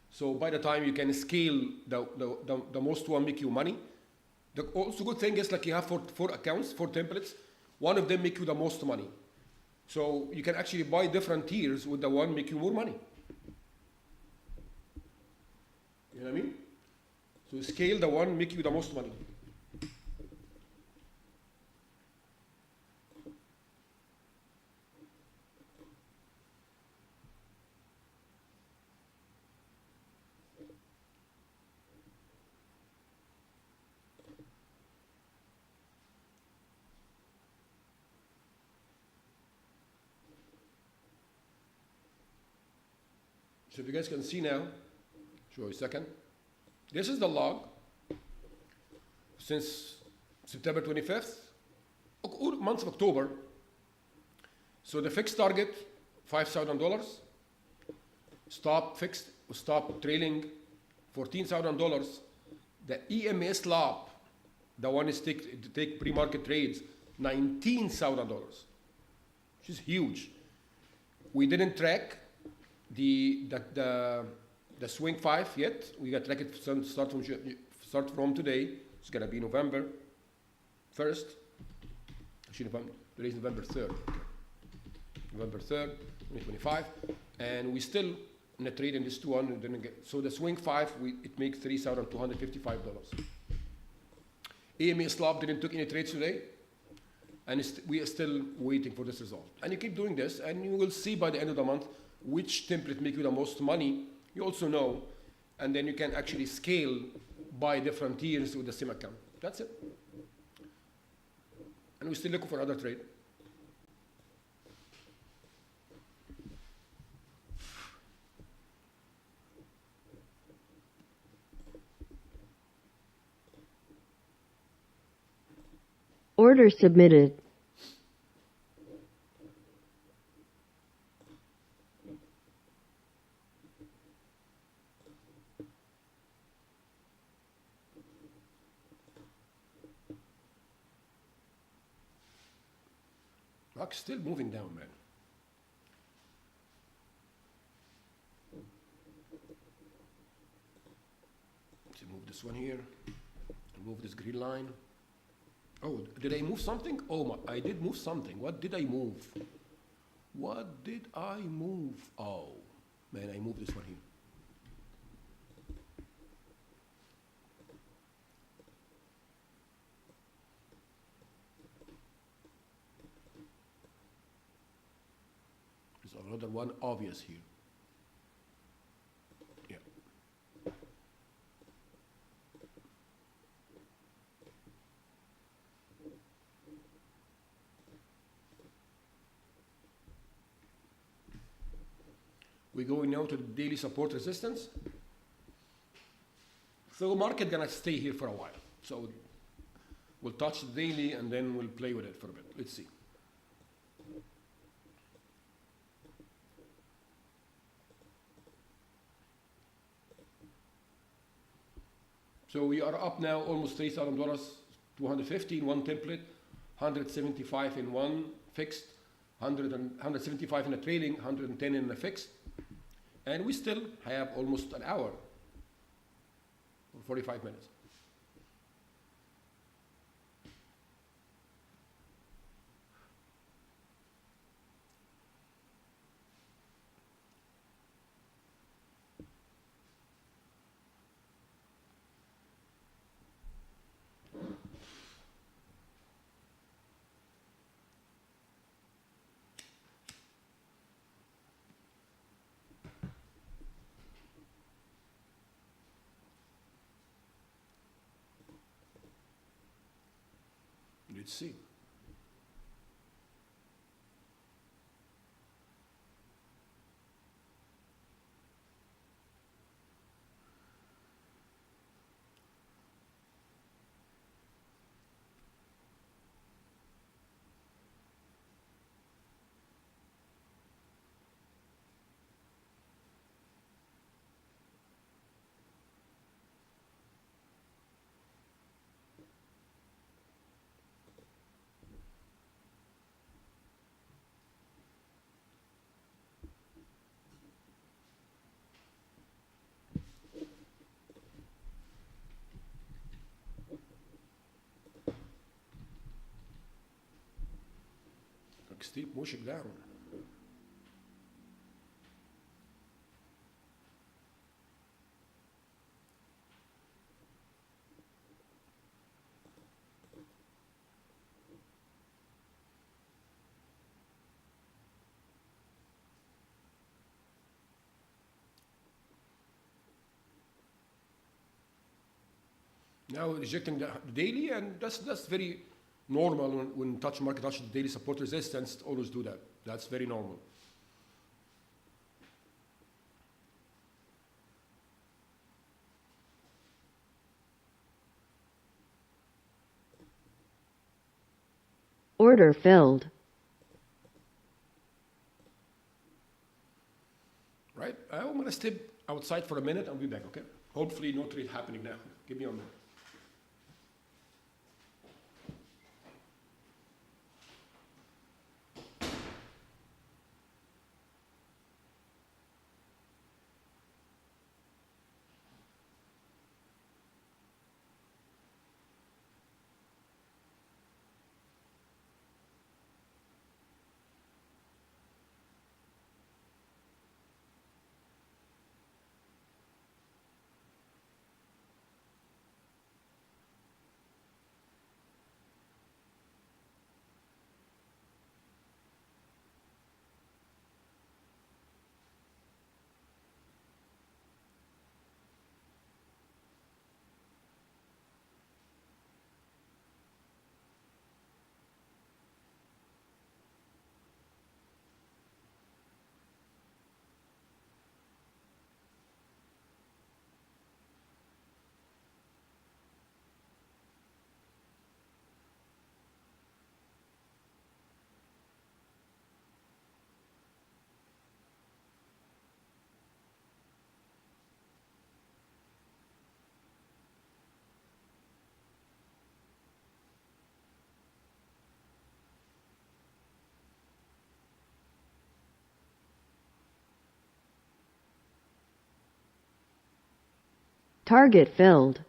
So by the time you can scale the most one make you money. The also good thing is like you have four accounts, 4 templates. One of them make you the most money. So you can actually buy different tiers with the one make you more money. You know what I mean? So scale the one make you the most money. So if you guys can see now, show you a second. This is the log since September 25th, month of October. So the fixed target, $5,000. Stop fixed, stop trailing, $14,000. The EMS lob, the one is take pre-market trades, $19,000, which is huge. We didn't track the swing 5 yet. We got track it start from start from today. It's gonna be November 1st. Actually, today's November 3rd. November 3rd, 2025. And we still in the trade in this 200. So the swing 5, it makes $3,255. AMA slab didn't took any trades today. And we are still waiting for this result. And you keep doing this, and you will see by the end of the month which template make you the most money. You also know, and then you can actually scale by different tiers with the same account. That's it. And we're still looking for other trade. Order submitted. Rock's still moving down, man. Let's move this one here. Move this green line. Oh, did I move something? Oh, I did move something. What did I move? What did I move? Oh, man, I moved this one here. There's another one obvious here. Yeah. We're going now to the daily support resistance. So market gonna stay here for a while. So we'll touch the daily and then we'll play with it for a bit. Let's see. So we are up now almost $3,000, 250 in one template, 175 in one fixed, 175 in a trailing, 110 in a fixed. And we still have almost an hour, or 45 minutes. Let's see. Still pushing down. Now rejecting the daily, and that's very normal when market touches the daily support resistance. Always do that. That's very normal. Order filled. Right? I'm going to step outside for a minute. I'll be back, okay? Hopefully no trade happening now. Give me a minute. Target filled.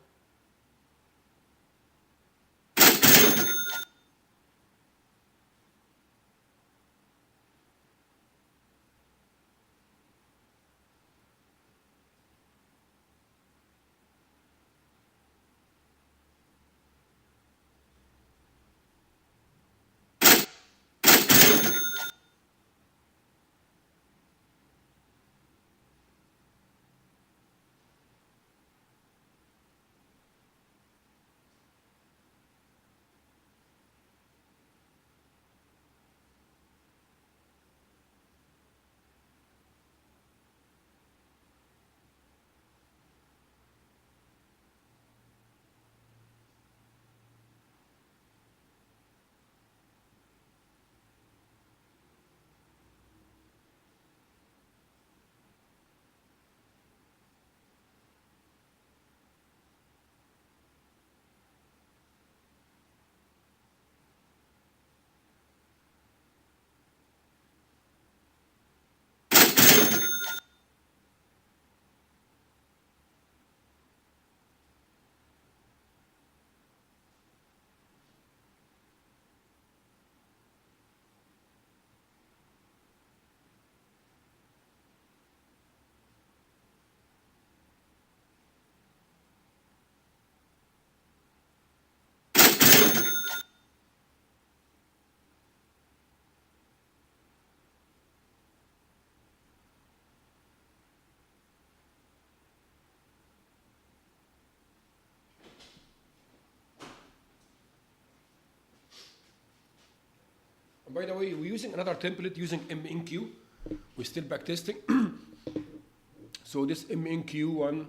And by the way, we're using another template using MNQ. We're still back testing. So this MNQ one,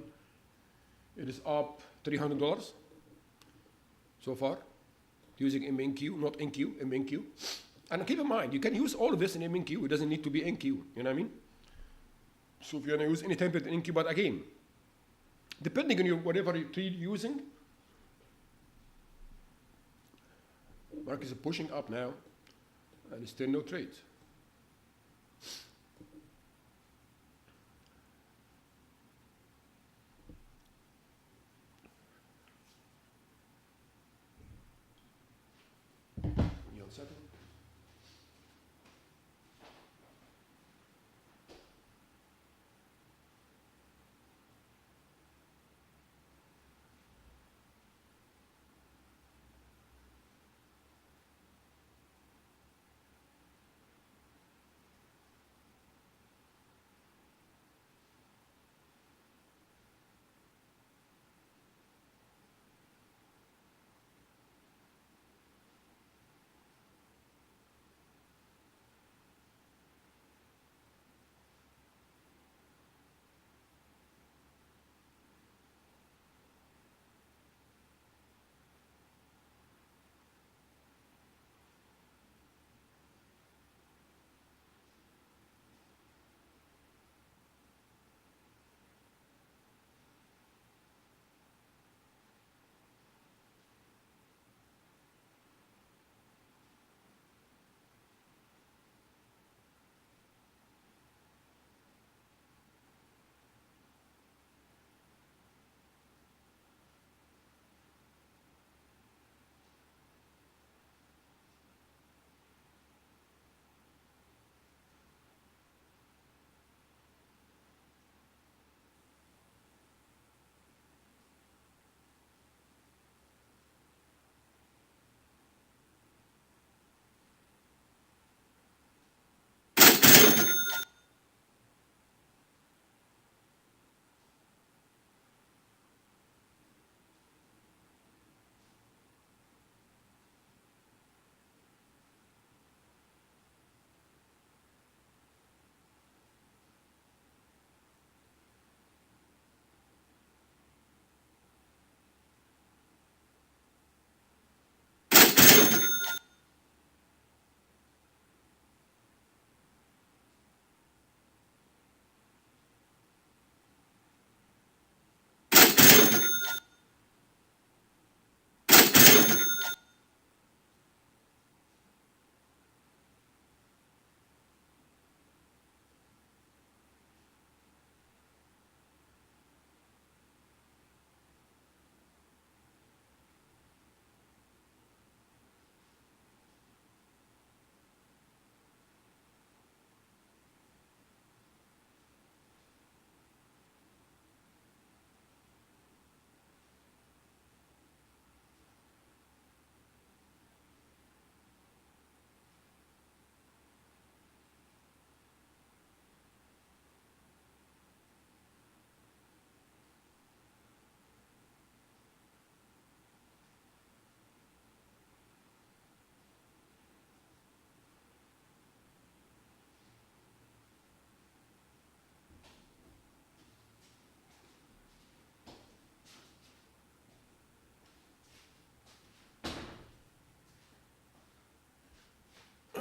it is up $300 so far using MNQ, not NQ, MNQ. And keep in mind, you can use all of this in MNQ. It doesn't need to be NQ. You know what I mean? So if you're going to use any template in NQ, but again, depending on your whatever trade you're using, market is pushing up now, and still no trades. You all set?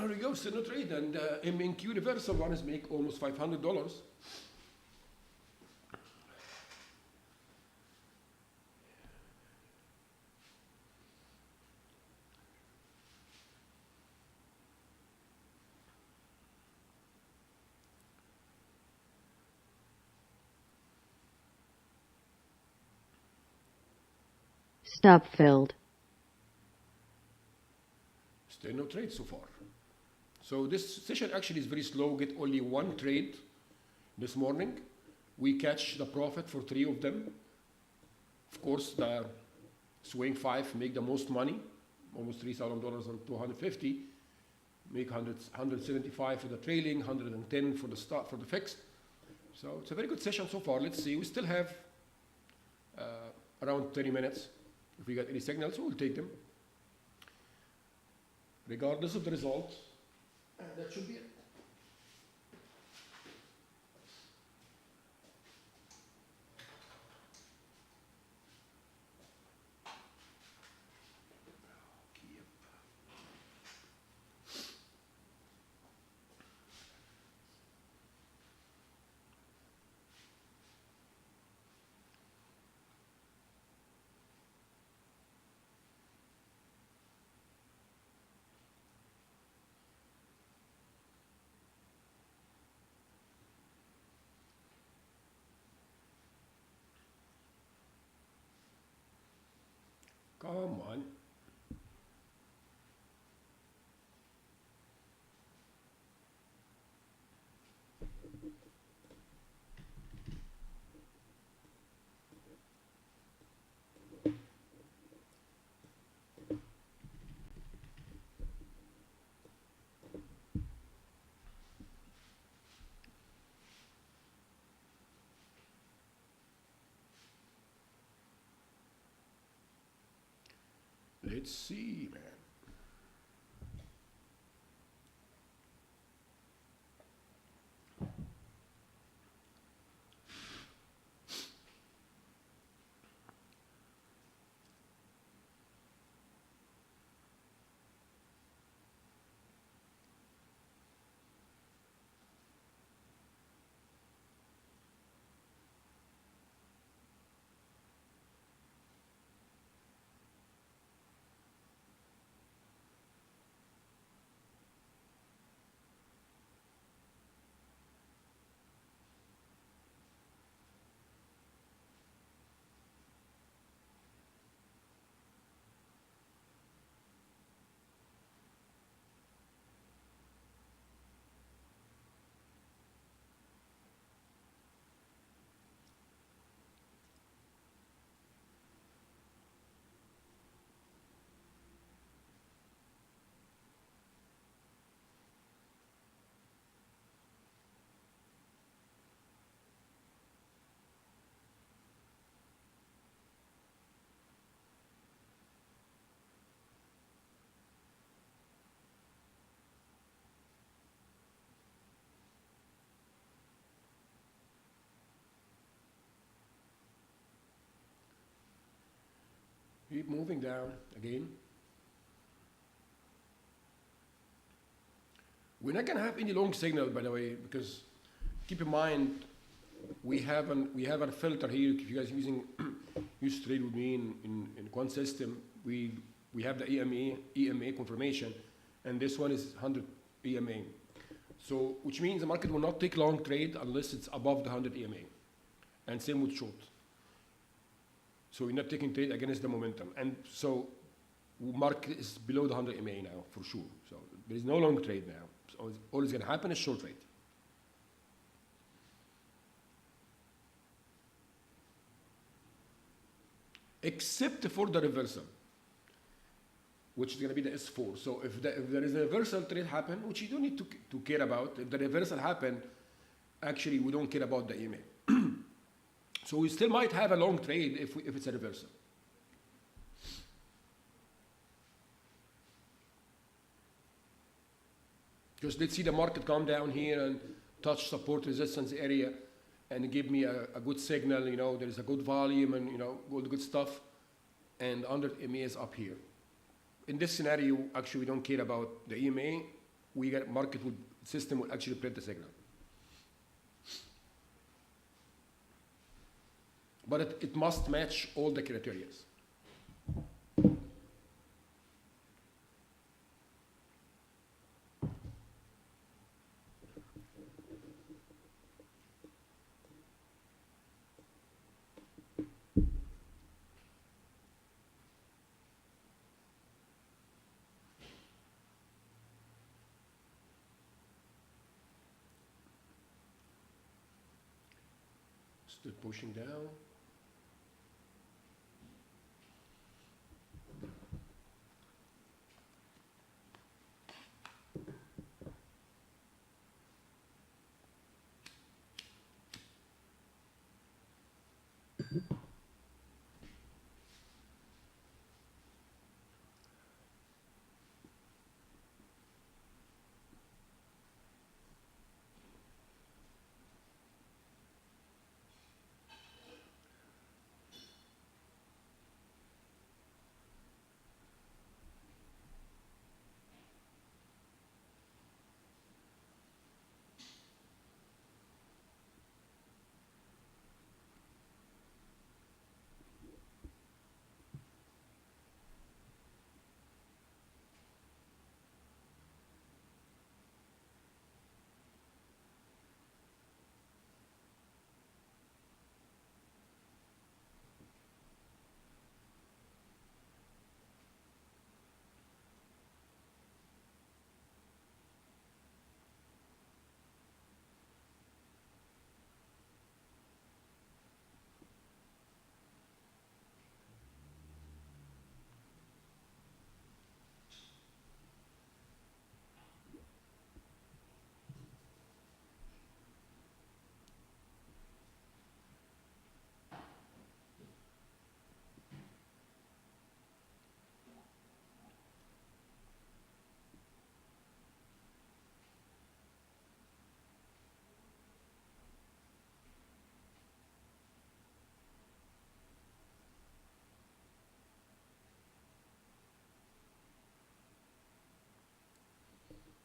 Here we go, still no trade, and MNQ reversal one is make almost $500. Stop filled. Still no trade so far. So this session actually is very slow, get only one trade this morning. We catch the profit for 3 of them. Of course, the swing 5 make the most money, almost $3,000 on 250. Make 175 for the trailing, 110 for the start for the fixed. So it's a very good session so far. Let's see. We still have around 30 minutes. If we get any signals, we'll take them, regardless of the result. And that should be it. Come on. Let's see, man. Keep moving down again. We're not going to have any long signal, by the way, because keep in mind we have a filter here. If you guys used to trade with me in one system, we have the EMA confirmation, and this one is 100 EMA. So which means the market will not take long trade unless it's above the 100 EMA, and same with short. So we're not taking trade against the momentum. And so market is below the 100 MA now, for sure. So there is no long trade now. So all is going to happen is short trade. Except for the reversal, which is going to be the S4. So if there is a reversal trade happen, which you don't need to care about, if the reversal happen, actually we don't care about the EMA. So we still might have a long trade if it's a reversal. Because let's see the market come down here and touch support resistance area and give me a good signal, you know, there is a good volume and, you know, all the good stuff, and under EMA is up here. In this scenario, actually we don't care about the EMA, we get market will system will actually print the signal. But it must match all the criteria. Still pushing down.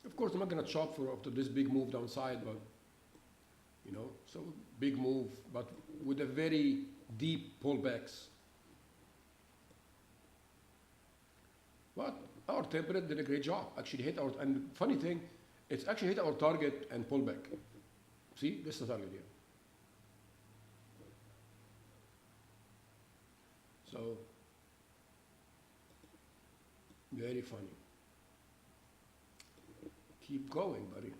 Of course, I'm not going to chop for after this big move downside, but so big move, but with a very deep pullbacks. But our template did a great job. Actually hit our, and funny thing, it's actually hit our target and pullback. See, this is the target here. So, very funny. Keep going, buddy.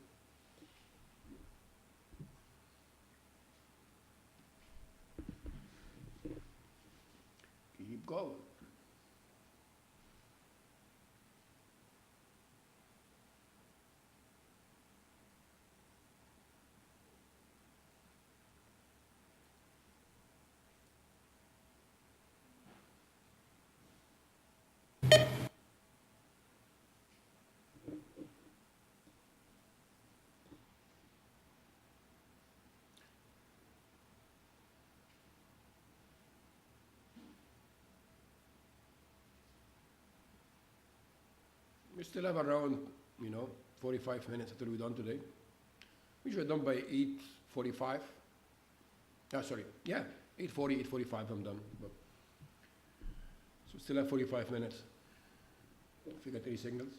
Keep going. We still have around, 45 minutes until we're done today. Usually done by 8:45. Sorry, yeah, 8:40, 8:45 I'm done. But, so still have 45 minutes. If you get any signals.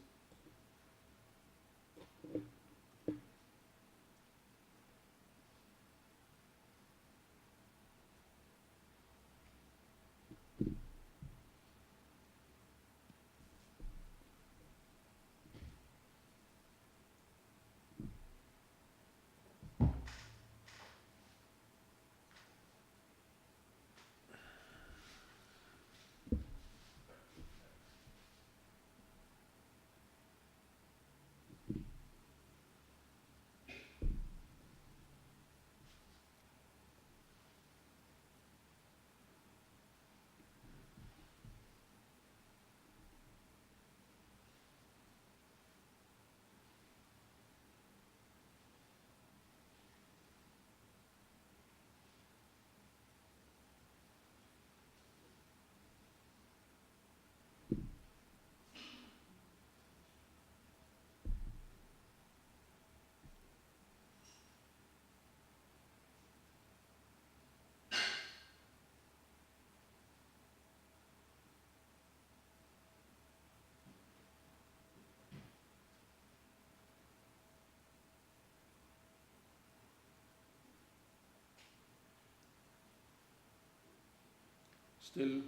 Still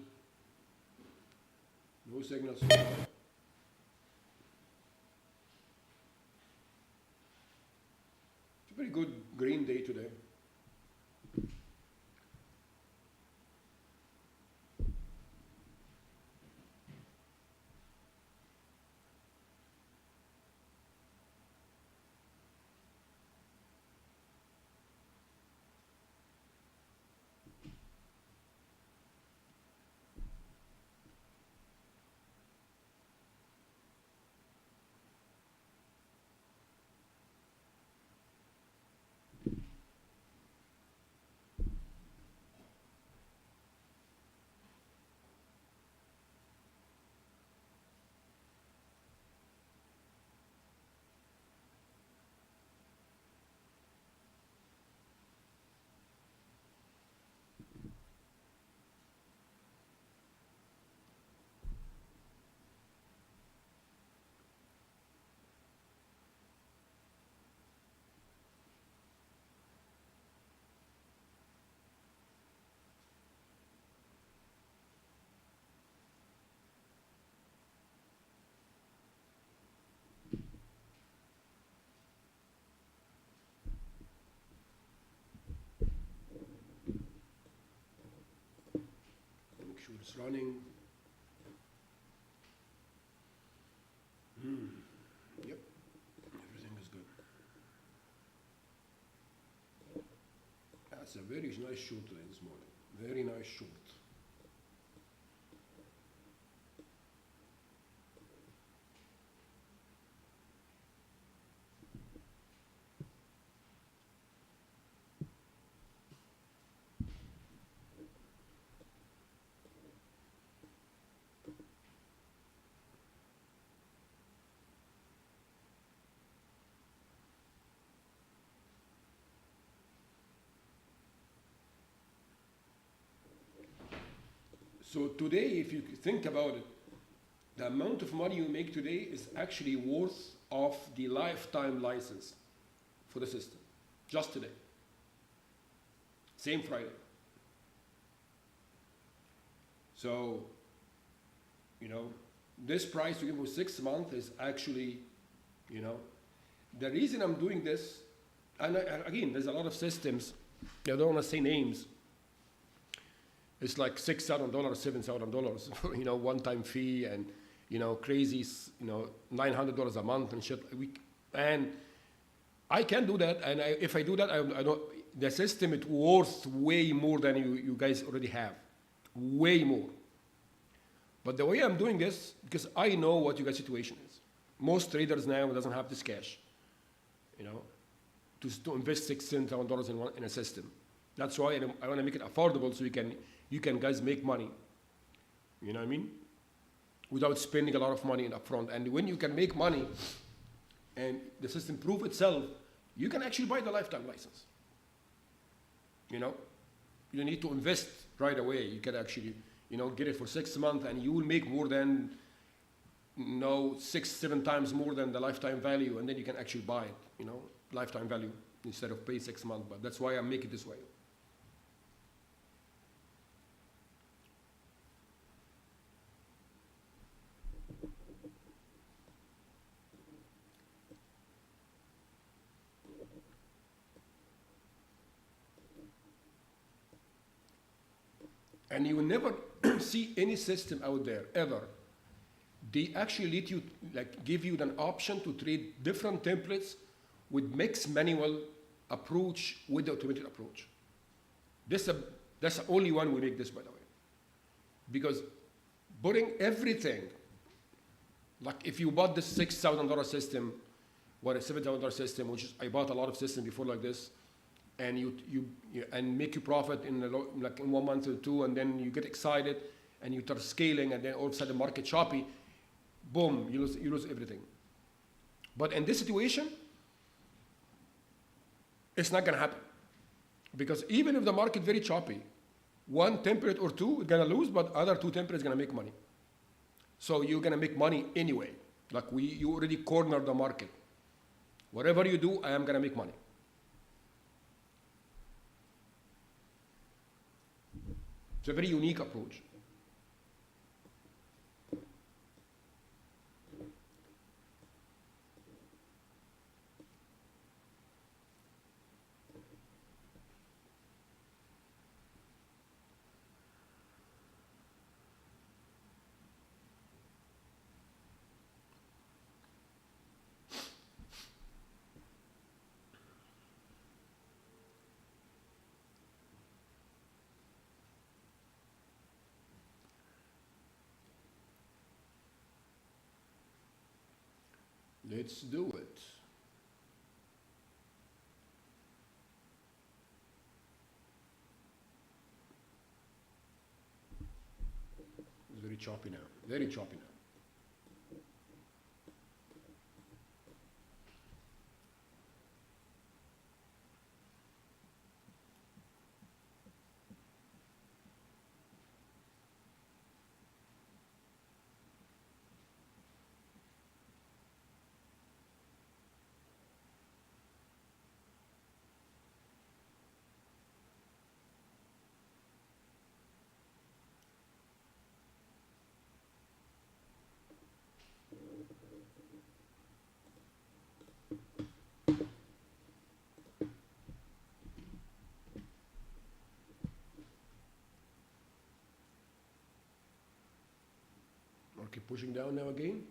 no signal so far. It's a very good green day today. Make sure it's running. Yep, everything is good. That's a very nice short today this morning. Very nice short. So today, if you think about it, the amount of money you make today is actually worth of the lifetime license for the system, just today. Same Friday. So, you know, this price you give for 6 months is actually, you know, the reason I'm doing this, and again, there's a lot of systems, I don't want to say names, it's like $6,000, $7,000 for, you know, one-time fee and, you know, crazy, you know, $900 a month and shit. And I can do that, and if I do that, I don't, the system is worth way more than you guys already have, way more. But the way I'm doing this, because I know what you guys' situation is. Most traders now doesn't have this cash, you know, to invest $6,000 in a system. That's why I want to make it affordable so you can guys make money. You know what I mean? Without spending a lot of money in upfront. And when you can make money and the system prove itself, you can actually buy the lifetime license. You know, you don't need to invest right away. You can actually, you know, get it for 6 months and you will make more than, you know, 6-7 times more than the lifetime value, and then you can actually buy it, you know, lifetime value instead of pay 6 months. But that's why I make it this way. And you will never see any system out there, ever. They actually let you, like, give you an option to trade different templates with mixed manual approach with the automated approach. That's the only one we make this, by the way. Because putting everything, like if you bought this $6,000 system, or a $7,000 system, which is, I bought a lot of systems before like this, and you and make you profit in like in 1 month or 2, and then you get excited and you start scaling, and then all of a sudden the market choppy, boom, you lose everything. But in this situation, it's not going to happen, because even if the market very choppy, one template or two is going to lose, but other 2 templates going to make money. So you're going to make money anyway. Like you already cornered the market. Whatever you do, I am going to make money. It's a very unique approach. Let's do it. It's very choppy now. Very choppy now. Keep pushing down now again.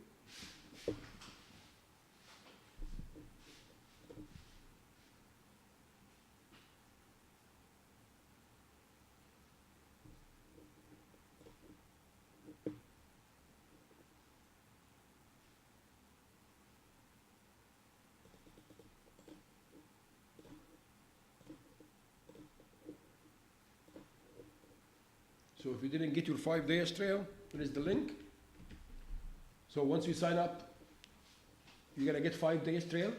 So if you didn't get your 5 days trail, there is the link. So once you sign up, you're gonna get 5 days trail,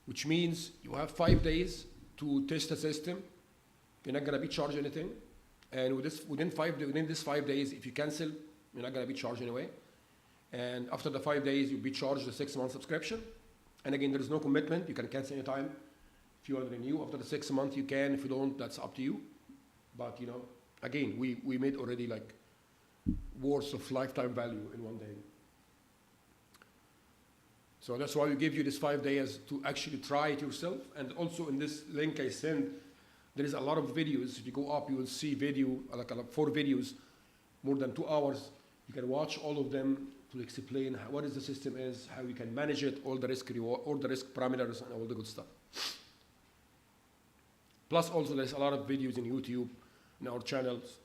which means you have 5 days to test the system. You're not gonna be charged anything. And within this 5 days, if you cancel, you're not gonna be charged anyway. And after the 5 days, you'll be charged a 6-month subscription. And again, there is no commitment. You can cancel anytime. If you want to renew after the 6 months, you can. If you don't, that's up to you. But you know, again, we made already like worth of lifetime value in 1 day. So that's why we give you this 5 days to actually try it yourself. And also in this link I sent, there is a lot of videos. If you go up, you will see video, like 4 videos, more than 2 hours. You can watch all of them to explain what is the system is, how you can manage it, all the risk reward, all the risk parameters, and all the good stuff. Plus, also there's a lot of videos in YouTube, in our channels,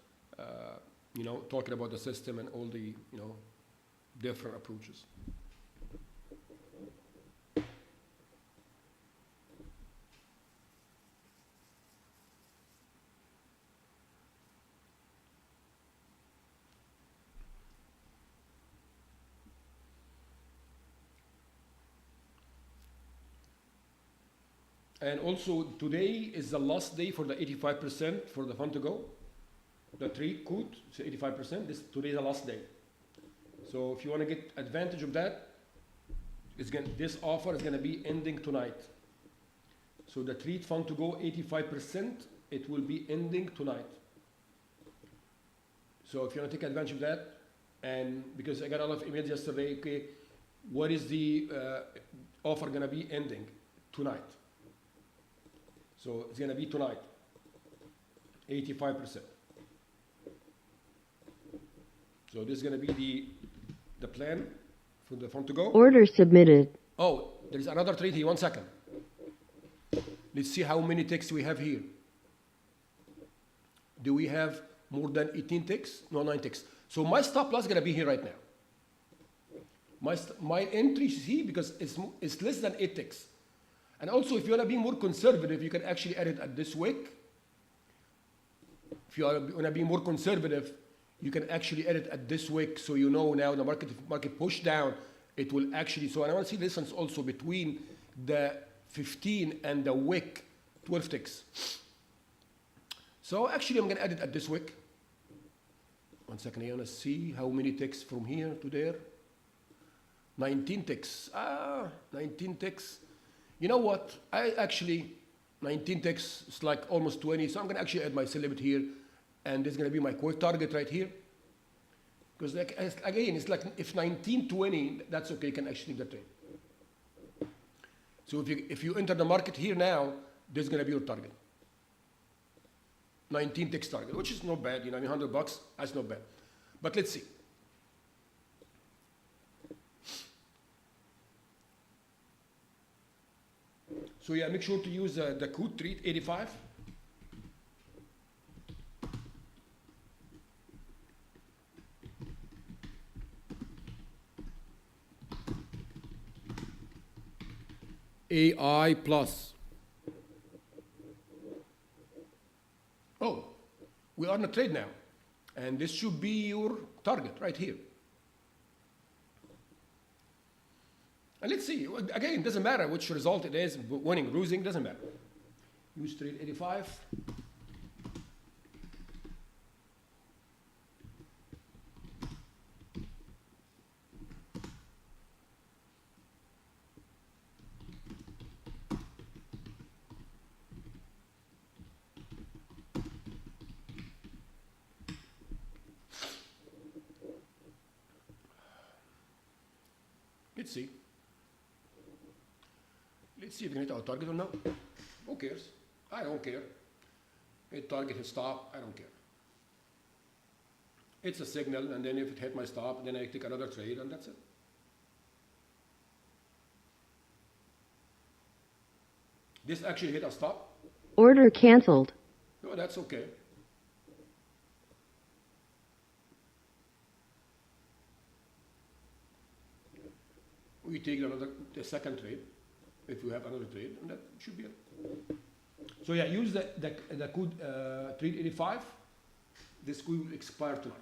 you know, talking about the system and all the, you know, different approaches. And also today is the last day for the 85% for the fund to go. The trade code, so 85%, today is the last day. So if you want to get advantage of that, this offer is going to be ending tonight. So the trade fund to go 85%, it will be ending tonight. So if you want to take advantage of that, and because I got a lot of emails yesterday, okay, what is the offer going to be ending tonight? So it's going to be tonight, 85%. So this is going to be the plan for the fund to go. Order submitted. Oh, there is another trade here. 1 second. Let's see how many ticks we have here. Do we have more than 18 ticks? No, 9 ticks. So my stop loss is going to be here right now. My entry is here because it's less than 8 ticks. And also, if you want to be more conservative, you can actually add it at this wick. If you want to be more conservative, you can actually add it at this wick, so you know now the market push down, it will actually, so I want to see the distance also between the 15 and the wick, 12 ticks. So actually, I'm going to add it at this wick. 1 second, I want to see how many ticks from here to there. 19 ticks. 19 ticks. You know what? 19 ticks, it's like almost 20. So I'm going to actually add my sell limit here. And this is going to be my quick target right here. Because like, again, it's like if 1920, that's okay, you can actually leave the trade. So if you enter the market here now, this is going to be your target. 19 ticks target, which is not bad. You know, I mean, $100, that's not bad. But let's see. So yeah, make sure to use the code treat 85. AI plus. Oh, we are in a trade now. And this should be your target right here. And let's see. Again, it doesn't matter which result it is, winning, losing, doesn't matter. Use trade 85. Let's see. Let's see if we can hit our target or not. Who cares? I don't care. Hit target, hit stop, I don't care. It's a signal, and then if it hit my stop, then I take another trade, and that's it. This actually hit a stop. Order canceled. No, that's okay. We take the second trade, if you have another trade, and that should be it. So yeah, use the code trade 85. This code will expire tonight.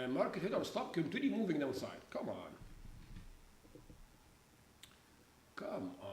Market hit our stop, continue moving downside. Come on. Come on.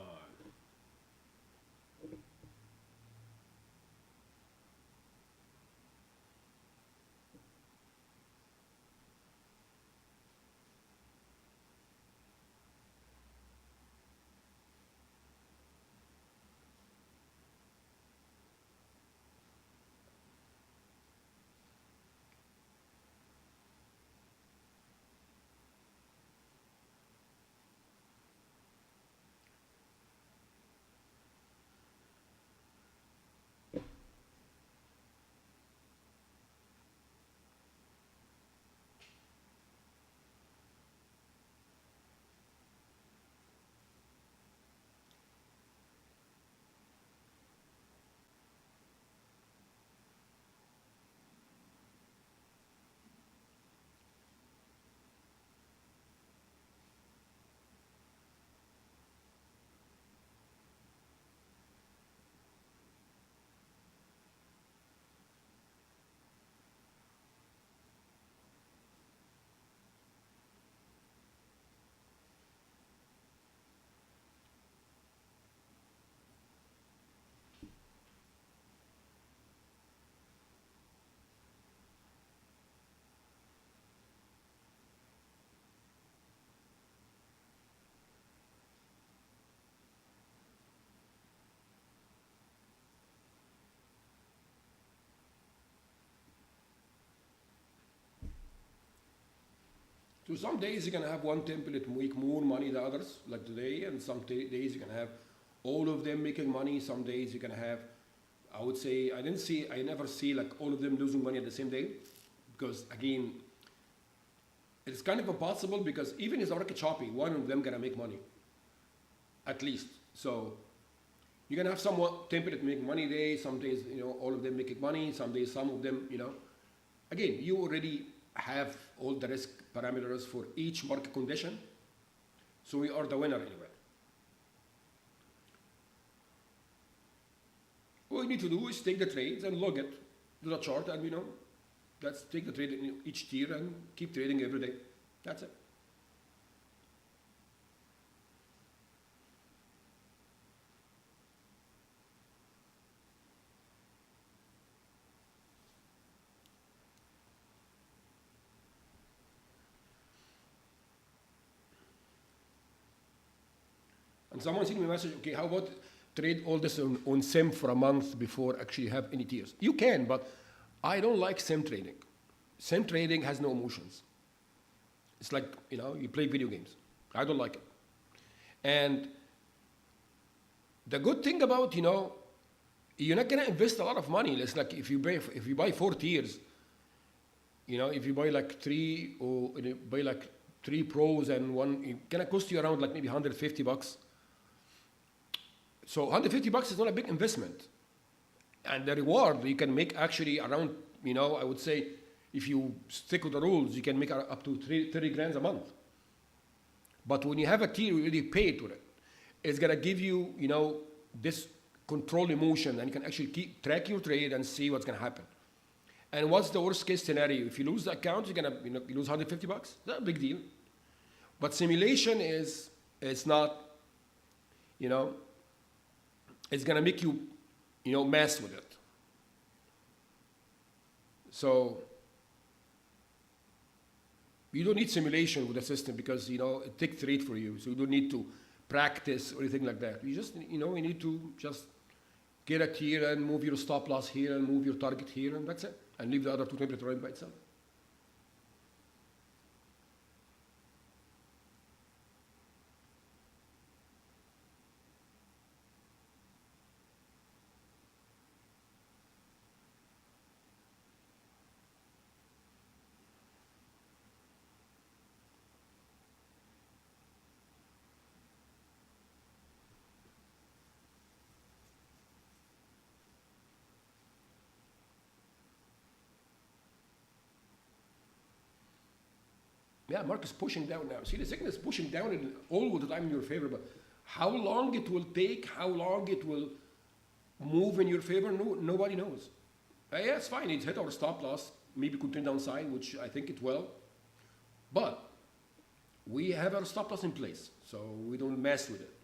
So some days you're gonna have one template make more money than others, like today, and some days you're gonna have all of them making money. Some days you're gonna have, I would say, I never see like all of them losing money at the same day, because again, it's kind of impossible because even if the market choppy, one of them gonna make money, at least. So you're gonna have somewhat template making money days. Some days, all of them making money. Some days, some of them, Again, you already have all the risk parameters for each market condition. So we are the winner anyway. All you need to do is take the trades and log it to the chart, and that's take the trade in each tier and keep trading every day. That's it. And someone sent me a message, okay, how about trade all this on SIM for a month before actually have any tiers? You can, but I don't like SIM trading. SIM trading has no emotions. It's like, you play video games. I don't like it. And the good thing about, You're not gonna invest a lot of money. It's like if you buy 4 tiers, you know, if you buy like three or you buy like three pros and one, it's gonna cost you around like maybe $150. So $150 is not a big investment, and the reward you can make actually around, you know, I would say if you stick with the rules, you can make up to 30 grand a month. But when you have a tier, you really paid for it. It's gonna give you, you know, this control emotion, and you can actually keep track your trade and see what's gonna happen. And what's the worst case scenario? If you lose the account, you're gonna, you know, you lose $150. Not a big deal. But simulation is, it's not, you know, it's gonna make you, you know, mess with it. So you don't need simulation with the system because, you know, it takes the rate for you. So you don't need to practice or anything like that. You just, you know, you need to just get a tier and move your stop loss here and move your target here, and that's it. And leave the other two templates running by itself. Yeah, market's pushing down now. See, the signal is pushing down and all the time in your favor, but how long it will take, how long it will move in your favor, no, nobody knows. Yeah, it's fine. It's hit our stop loss, maybe continue downside, which I think it will. But we have our stop loss in place, so we don't mess with it.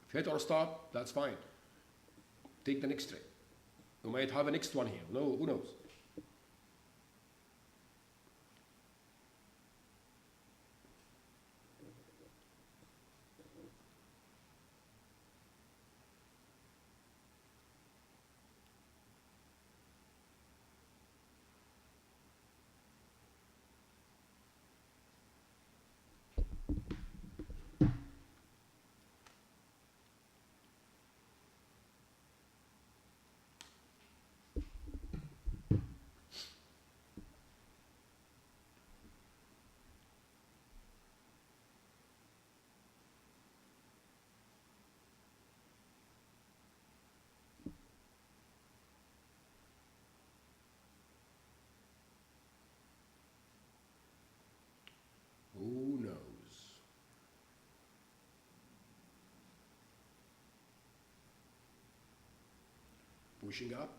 If hit our stop, that's fine. Take the next trade. We might have a next one here. No, who knows? Who knows? Pushing up.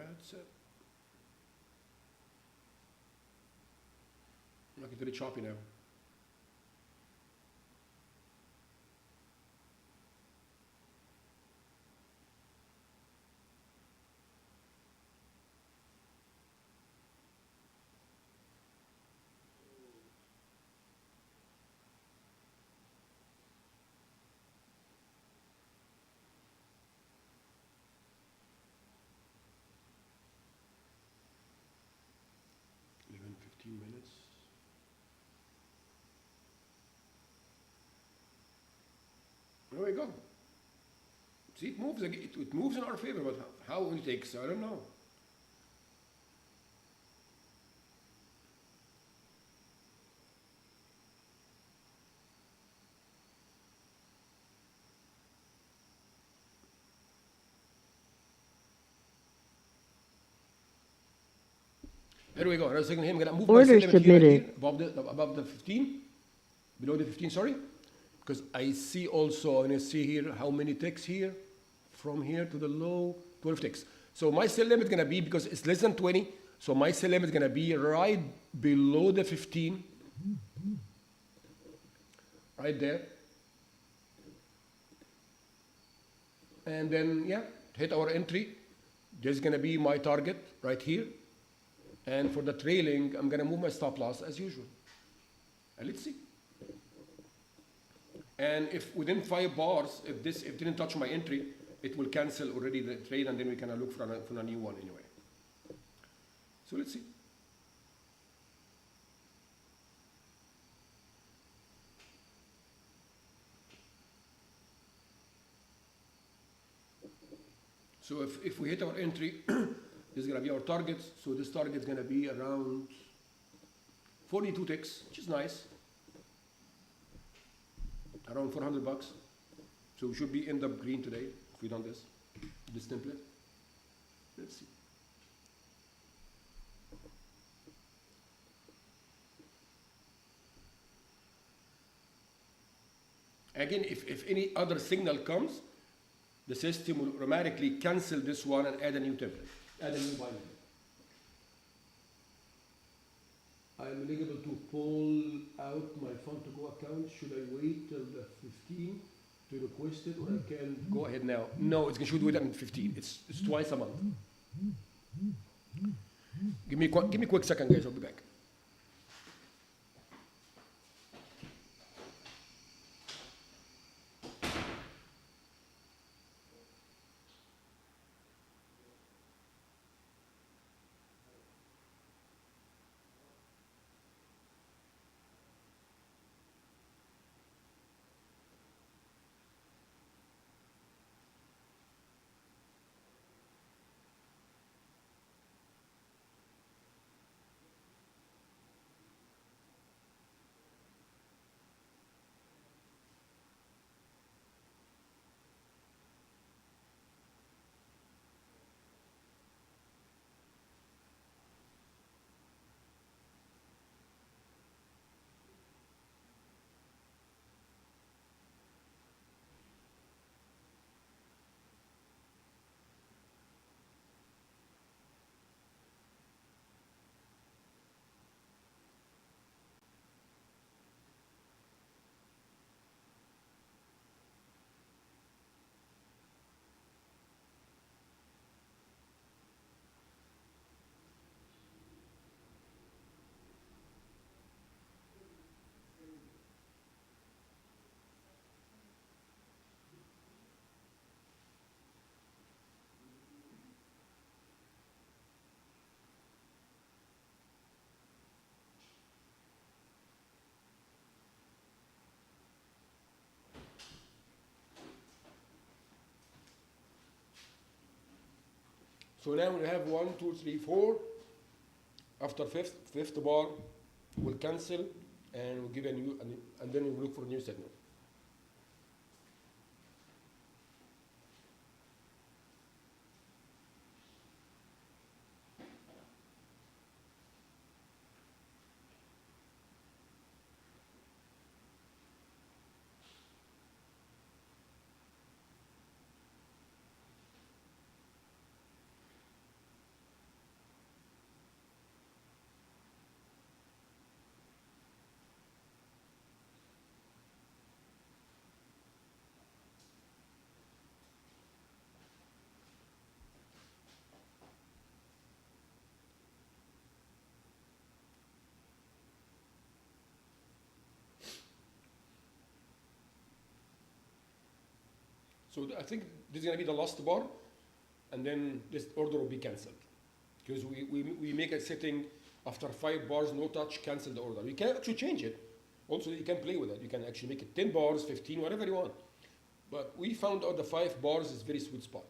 That's it. Market very choppy now. Even 15 minutes. There we go. See, it moves, it moves in our favor, but how it will take, I don't know. Here we go. Another second here. I'm gonna move my Order element here, right submitted. here, above the 15, below the 15. Sorry, because I see also, and you see here how many ticks here, from here to the low, 12 ticks. So my cell limit is gonna be, because it's less than 20, so my cell limit is gonna be right below the 15, right there. And then yeah, hit our entry. This is gonna be my target right here. And for the trailing, I'm gonna move my stop loss as usual. And let's see. And if within 5 bars, if it didn't touch my entry, it will cancel already the trade, and then we can look for a new one anyway. So let's see. So if we hit our entry, this is going to be our target. So this target is going to be around 42 ticks, which is nice. Around $400. So we should be in the green today if we done this template. Let's see. Again, if any other signal comes, the system will automatically cancel this one and add a new template, add a new binary. I'm eligible to pull out my fund to go account. Should I wait till the 15 to request it, or I can go ahead now? No, it's should wait until 15. It's twice a month. Give me a quick second, guys. I'll be back. So now we have 1, 2, 3, 4. After fifth bar, we'll cancel and we'll give a new, and then we'll look for a new signal. So I think this is going to be the last bar, and then this order will be cancelled. Because we make a setting after 5 bars, no touch, cancel the order. You can actually change it. Also, you can play with it. You can actually make it 10 bars, 15, whatever you want. But we found out the 5 bars is very sweet spot.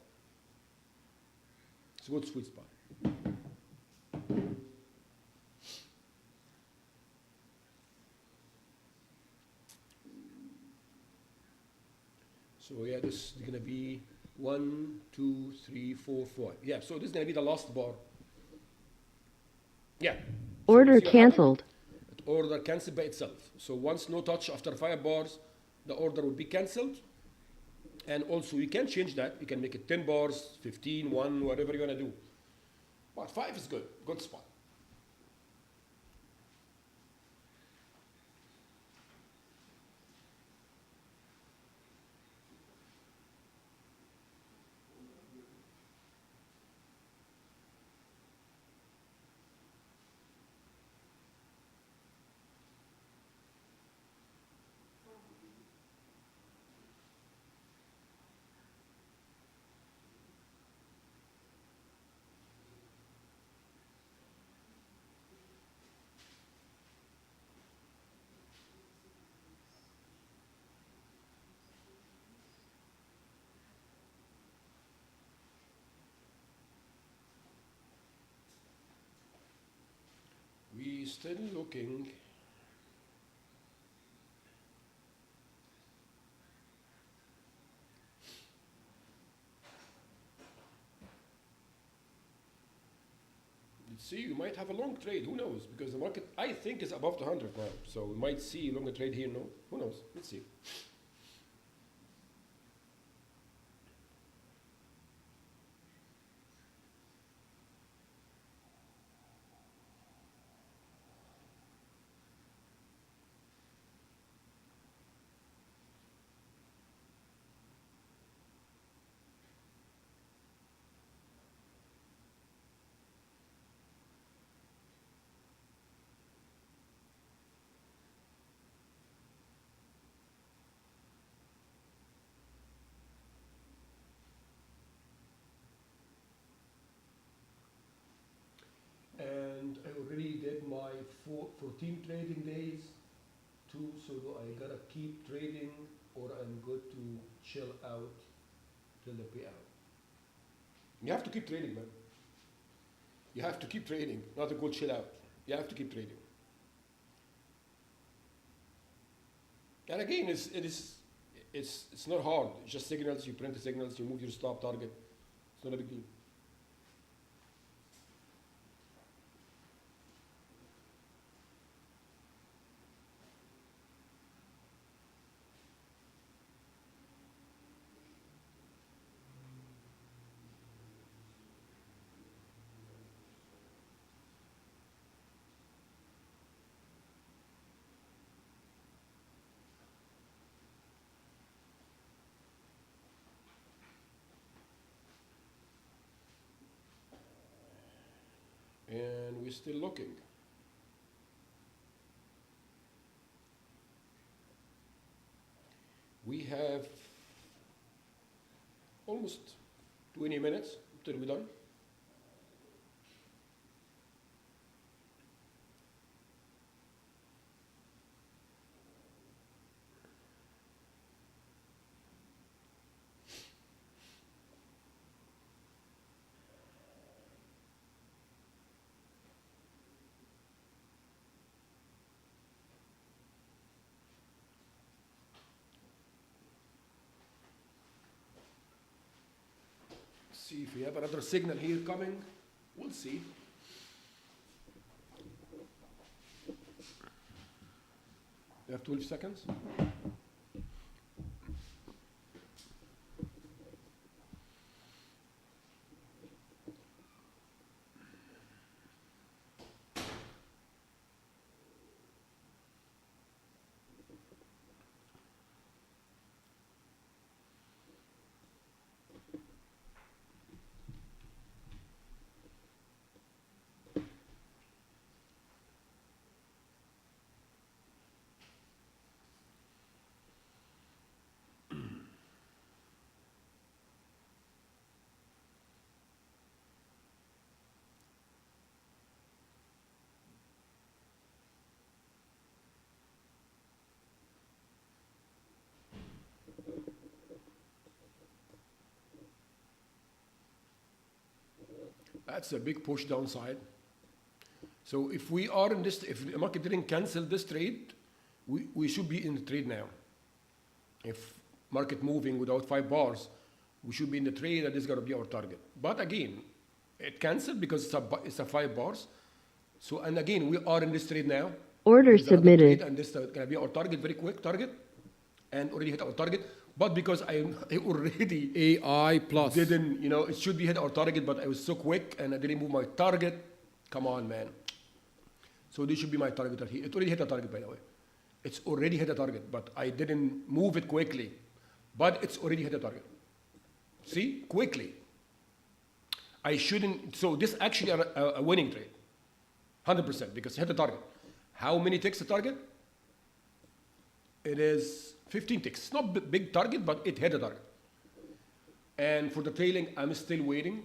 It's a good sweet spot. So yeah, this is gonna be 1, 2, 3, 4, 5. Yeah, so this is gonna be the last bar. Yeah. So Order you see what happened? cancelled. Order cancelled by itself. So once no touch after 5 bars, the order will be cancelled. And also you can change that. You can make it 10 bars, 15, 1, whatever you wanna do. But 5 is good spot. We still looking. Let's see, you might have a long trade, who knows? Because the market, I think, is above the 100 now. So we might see a longer trade here, no? Who knows? Let's see. And I already did my 14 trading days too, so do I gotta keep trading or I'm good to chill out till the payout? You have to keep trading, man. You have to keep trading, not to go chill out. You have to keep trading. And again, it's not hard. It's just signals, you print the signals, you move your stop target. It's not a big deal. And we're still looking. We have almost 20 minutes till we're done. See if we have another signal here coming. We'll see. We have 12 seconds. That's a big push downside. So if we are in this, if the market didn't cancel this trade, we should be in the trade now. If market moving without 5 bars, we should be in the trade, and this is going to be our target. But again, it canceled because it's a 5 bars. So, and again, we are in this trade now. Order There's another submitted. trade, and this is going to be our target, very quick target, and already hit our target. But because I already AI plus. didn't, you know, it should be hit our target, but I was so quick and I didn't move my target. Come on, man. So this should be my target right here. It already hit a target, by the way. It's already hit a target, but I didn't move it quickly. But it's already hit a target. See, quickly. I shouldn't. So this actually a winning trade, 100%, because it hit the target. How many ticks the target? It is 15 ticks. It's not big target, but it hit the target. And for the trailing, I'm still waiting.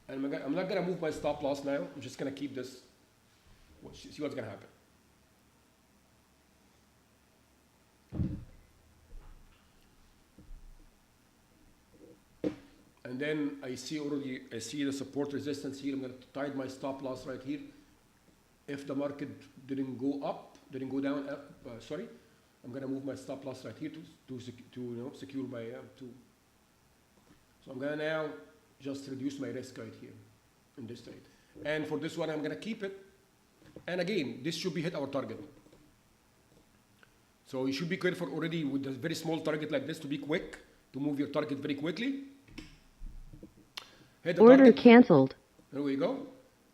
And I'm not gonna move my stop loss now. I'm just gonna keep this. See what's gonna happen. And then I see the support resistance here. I'm going to tie my stop loss right here. If the market didn't go up, didn't go down, sorry, I'm going to move my stop loss right here to secure my So I'm going to now just reduce my risk right here in this trade. And for this one, I'm going to keep it. And again, this should be hit our target. So you should be careful already with a very small target like this to be quick, to move your target very quickly. Hit the Order target. canceled. There we go.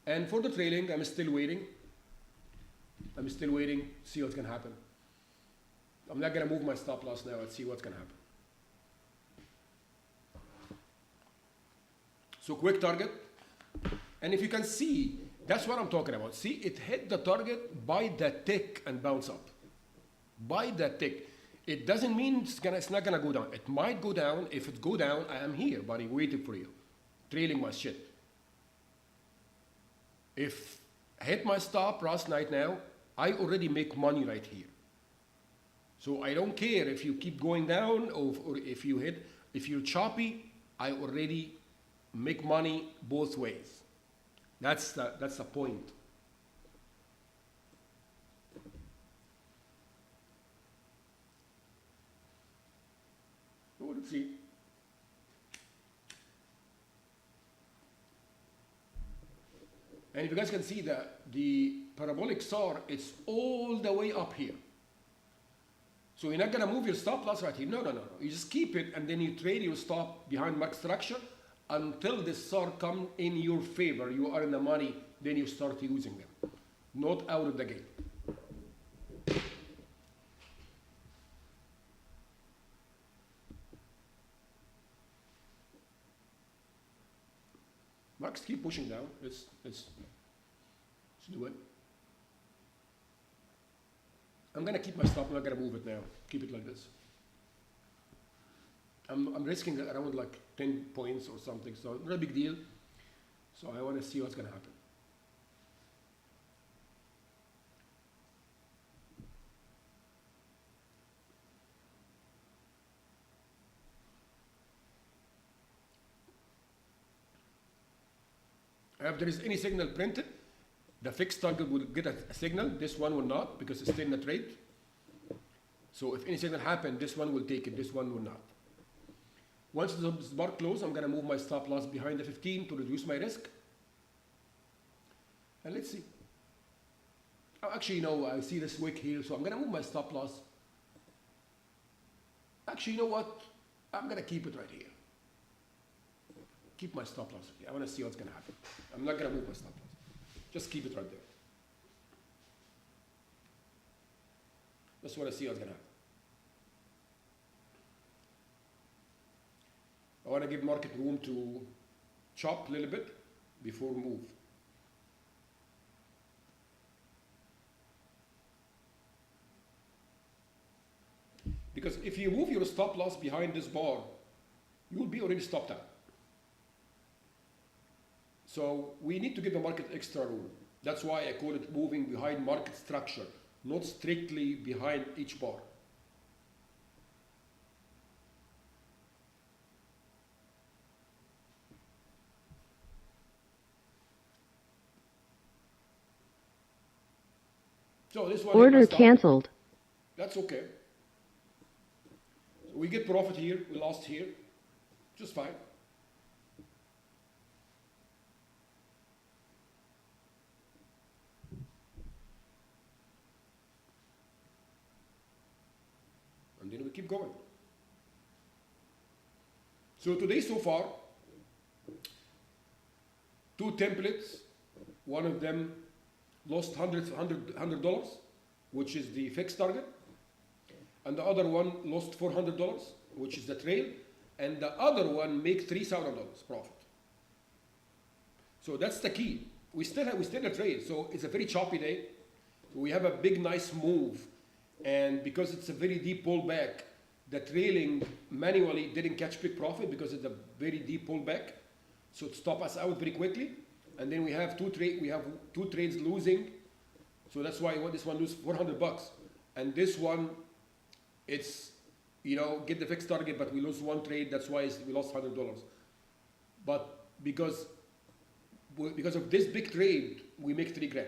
And for the trailing, I'm still waiting. See what's going to happen. I'm not going to move my stop loss now. Let's see what's going to happen. So quick target. And if you can see, that's what I'm talking about. See, it hit the target by the tick and bounce up. By the tick. It doesn't mean it's not going to go down. It might go down. If it go down, I am here, buddy, waiting for you. Trailing my shit. If I hit my stop last night now, I already make money right here. So I don't care if you keep going down or if you're choppy, I already make money both ways. That's the point. So let's see. And if you guys can see that the parabolic SAR, it's all the way up here. So you're not gonna move your stop loss right here. No. You just keep it and then you trade your stop behind market structure until the SAR come in your favor. You are in the money, then you start using them. Not out of the gate. Marks keep pushing down. Let's do it. I'm gonna keep my stop. I'm not gonna move it now. Keep it like this. I'm risking around like 10 points or something, so not a big deal. So I want to see what's gonna happen. If there is any signal printed, the fixed target will get a signal. This one will not because it's still in the trade. So if any signal happens, this one will take it. This one will not. Once the bar closes, I'm going to move my stop loss behind the 15 to reduce my risk. And let's see. Oh, actually, no, I see this wick here, so I'm going to move my stop loss. Actually, you know what? I'm going to keep it right here. Keep my stop loss. I want to see what's going to happen. I'm not going to move my stop loss. Just keep it right there. Just want to see what's going to happen. I want to give market room to chop a little bit before move. Because if you move your stop loss behind this bar, you will be already stopped out. So we need to give the market extra room. That's why I call it moving behind market structure, not strictly behind each bar. So this one Order messed up. canceled. That's okay. So we get profit here, we lost here, just fine. And then we keep going. So today so far, two templates, one of them lost $100, which is the fixed target, and the other one lost $400, which is the trail, and the other one make $3,000 profit. So that's the key. We still a trade, so it's a very choppy day. We have a big nice move, and because it's a very deep pullback, the trailing manually didn't catch big profit because it's a very deep pullback, so it stopped us out very quickly. And then we have two trades losing, so that's why this one lose $400, and this one, it's get the fixed target, but we lose one trade. That's why we lost $100. But because of this big trade, we make $3,000.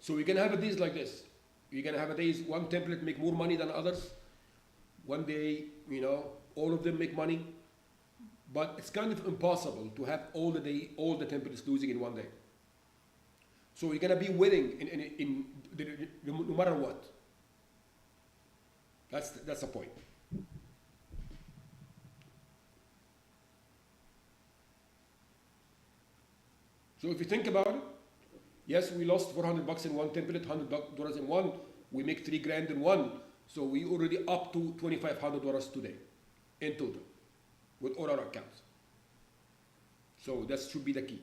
So we can have a days like this. You're gonna have a days one template make more money than others. One day, all of them make money. But it's kind of impossible to have all the templates losing in one day. So you're gonna be winning no matter what. That's the point. So if you think about it, yes, we lost $400 in one template, $100 in one. We make $3,000 in one. So we already up to $2,500 today in total with all our accounts. So that should be the key.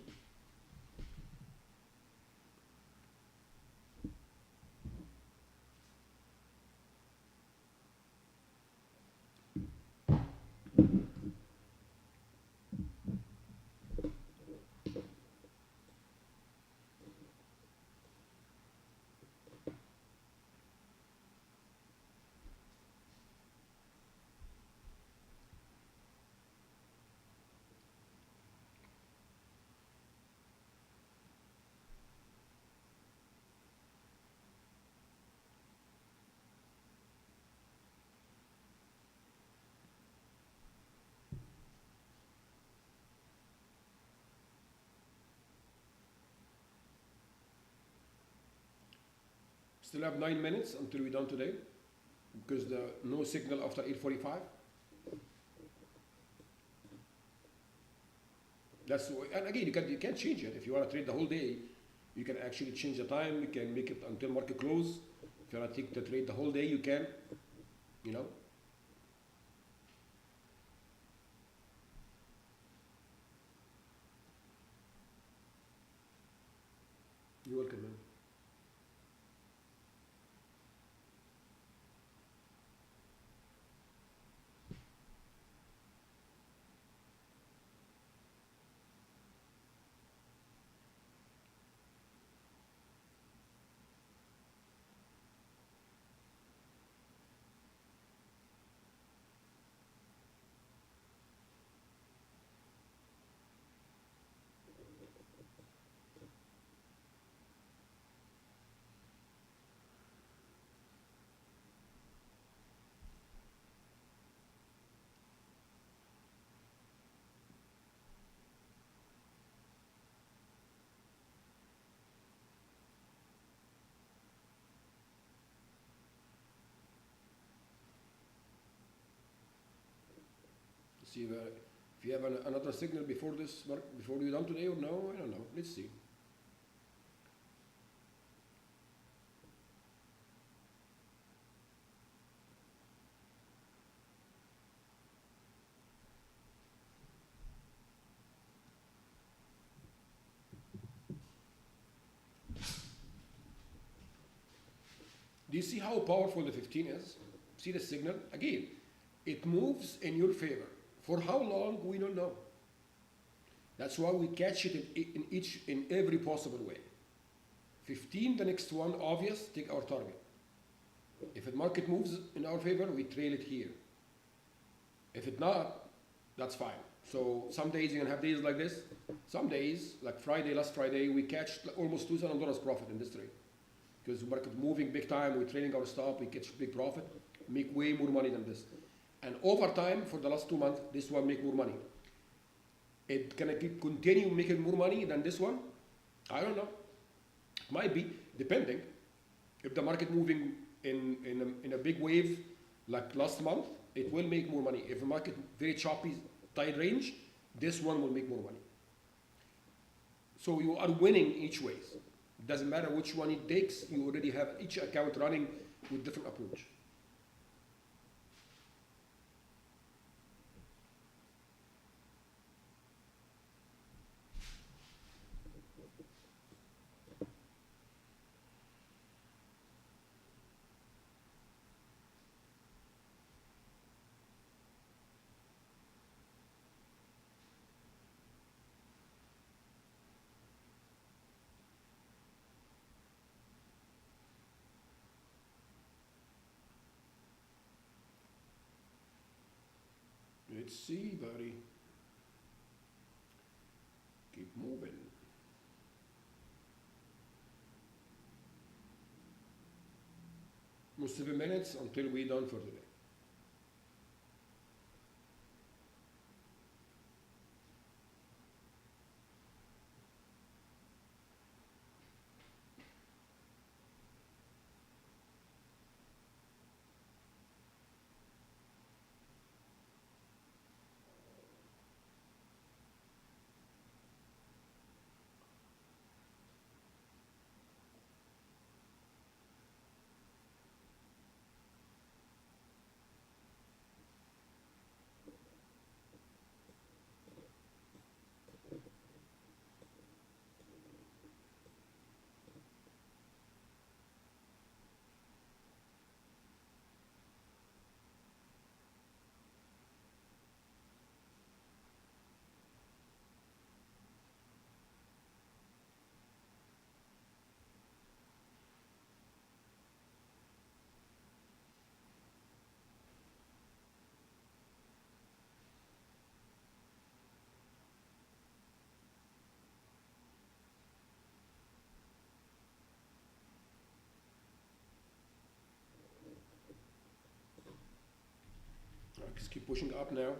Still have 9 minutes until we're done today, because no signal after 8:45. And again, you can't change it. If you want to trade the whole day, you can actually change the time. You can make it until market close. If you want to take the trade the whole day, you can. You're welcome, man. See if you have another signal before we're done today or no, I don't know. Let's see. Do you see how powerful the 15 is? See the signal? Again, it moves in your favor. For how long, we don't know. That's why we catch it in every possible way. 15, the next one, obvious, take our target. If the market moves in our favor, we trail it here. If it not, that's fine. So some days you're gonna have days like this. Some days, like last Friday, we catch almost $2,000 profit in this trade. because the market moving big time, we're trading our stop, we catch big profit, make way more money than this. And over time, for the last 2 months, this one make more money. It can keep continue making more money than this one? I don't know. Might be, depending. If the market moving in a big wave like last month, it will make more money. If the market very choppy, tight range, this one will make more money. So you are winning each ways. Doesn't matter which one it takes, you already have each account running with different approach. Let's see, buddy. Keep moving. More 7 minutes until we're done for today. Just keep pushing up now.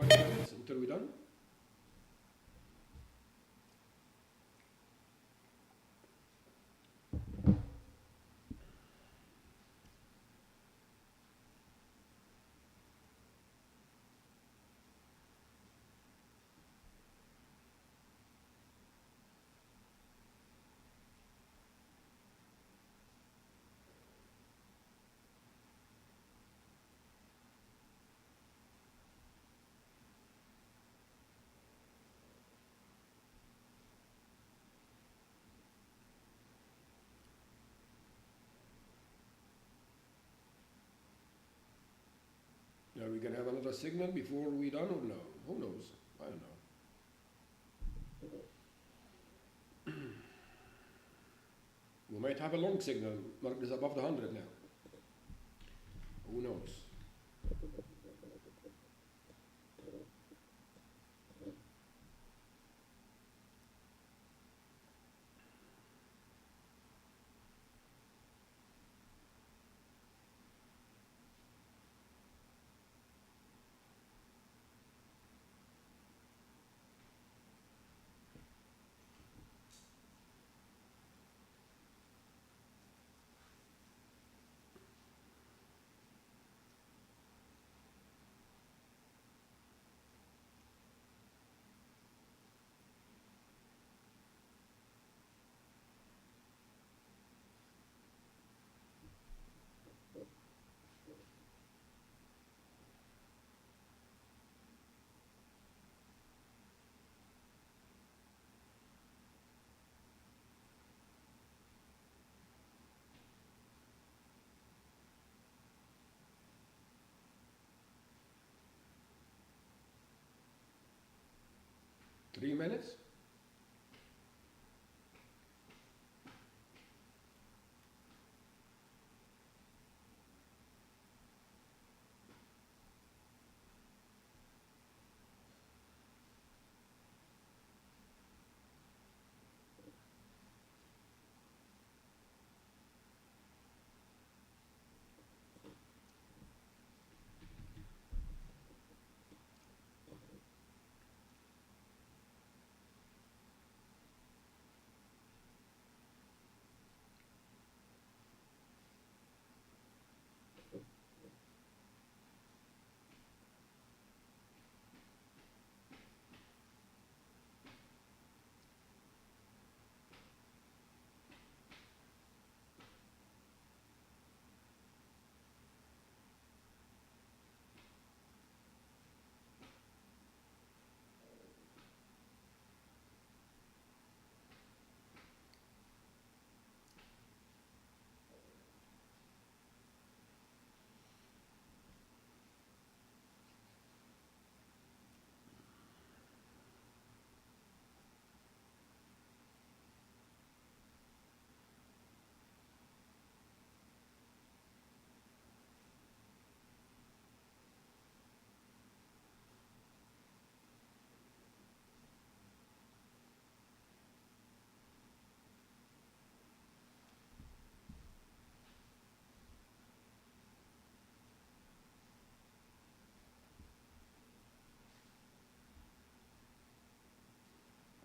Five minutes until we're done. Are we gonna have another signal before we're done or no? Who knows? I don't know. We might have a long signal. Market is above the 100 now. Who knows? 3 minutes.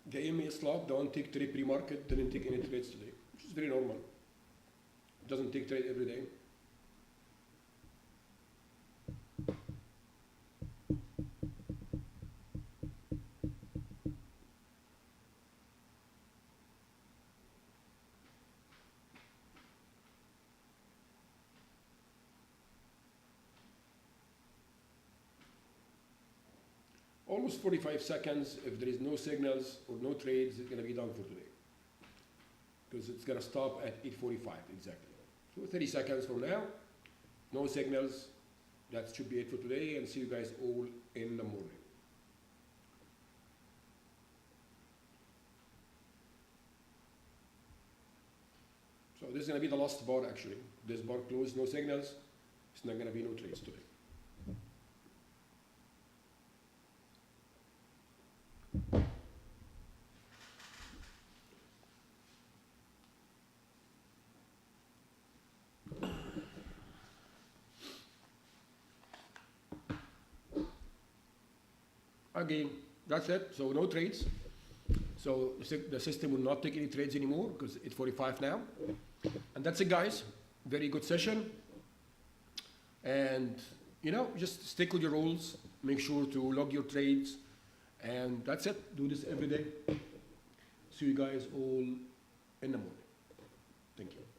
The EMA slot, don't take trade pre-market, didn't take any trades today, which is very normal. Doesn't take trade every day. Almost 45 seconds. If there is no signals or no trades, it's going to be done for today. Because it's going to stop at 8:45 exactly. So 30 seconds from now, no signals. That should be it for today, and see you guys all in the morning. So this is going to be the last bar actually. This bar closed, no signals. It's not going to be no trades today. Again, that's it. So no trades. So the system will not take any trades anymore because it's 45 now. And that's it, guys. Very good session. And just stick with your rules. Make sure to log your trades. And that's it. Do this every day. See you guys all in the morning. Thank you.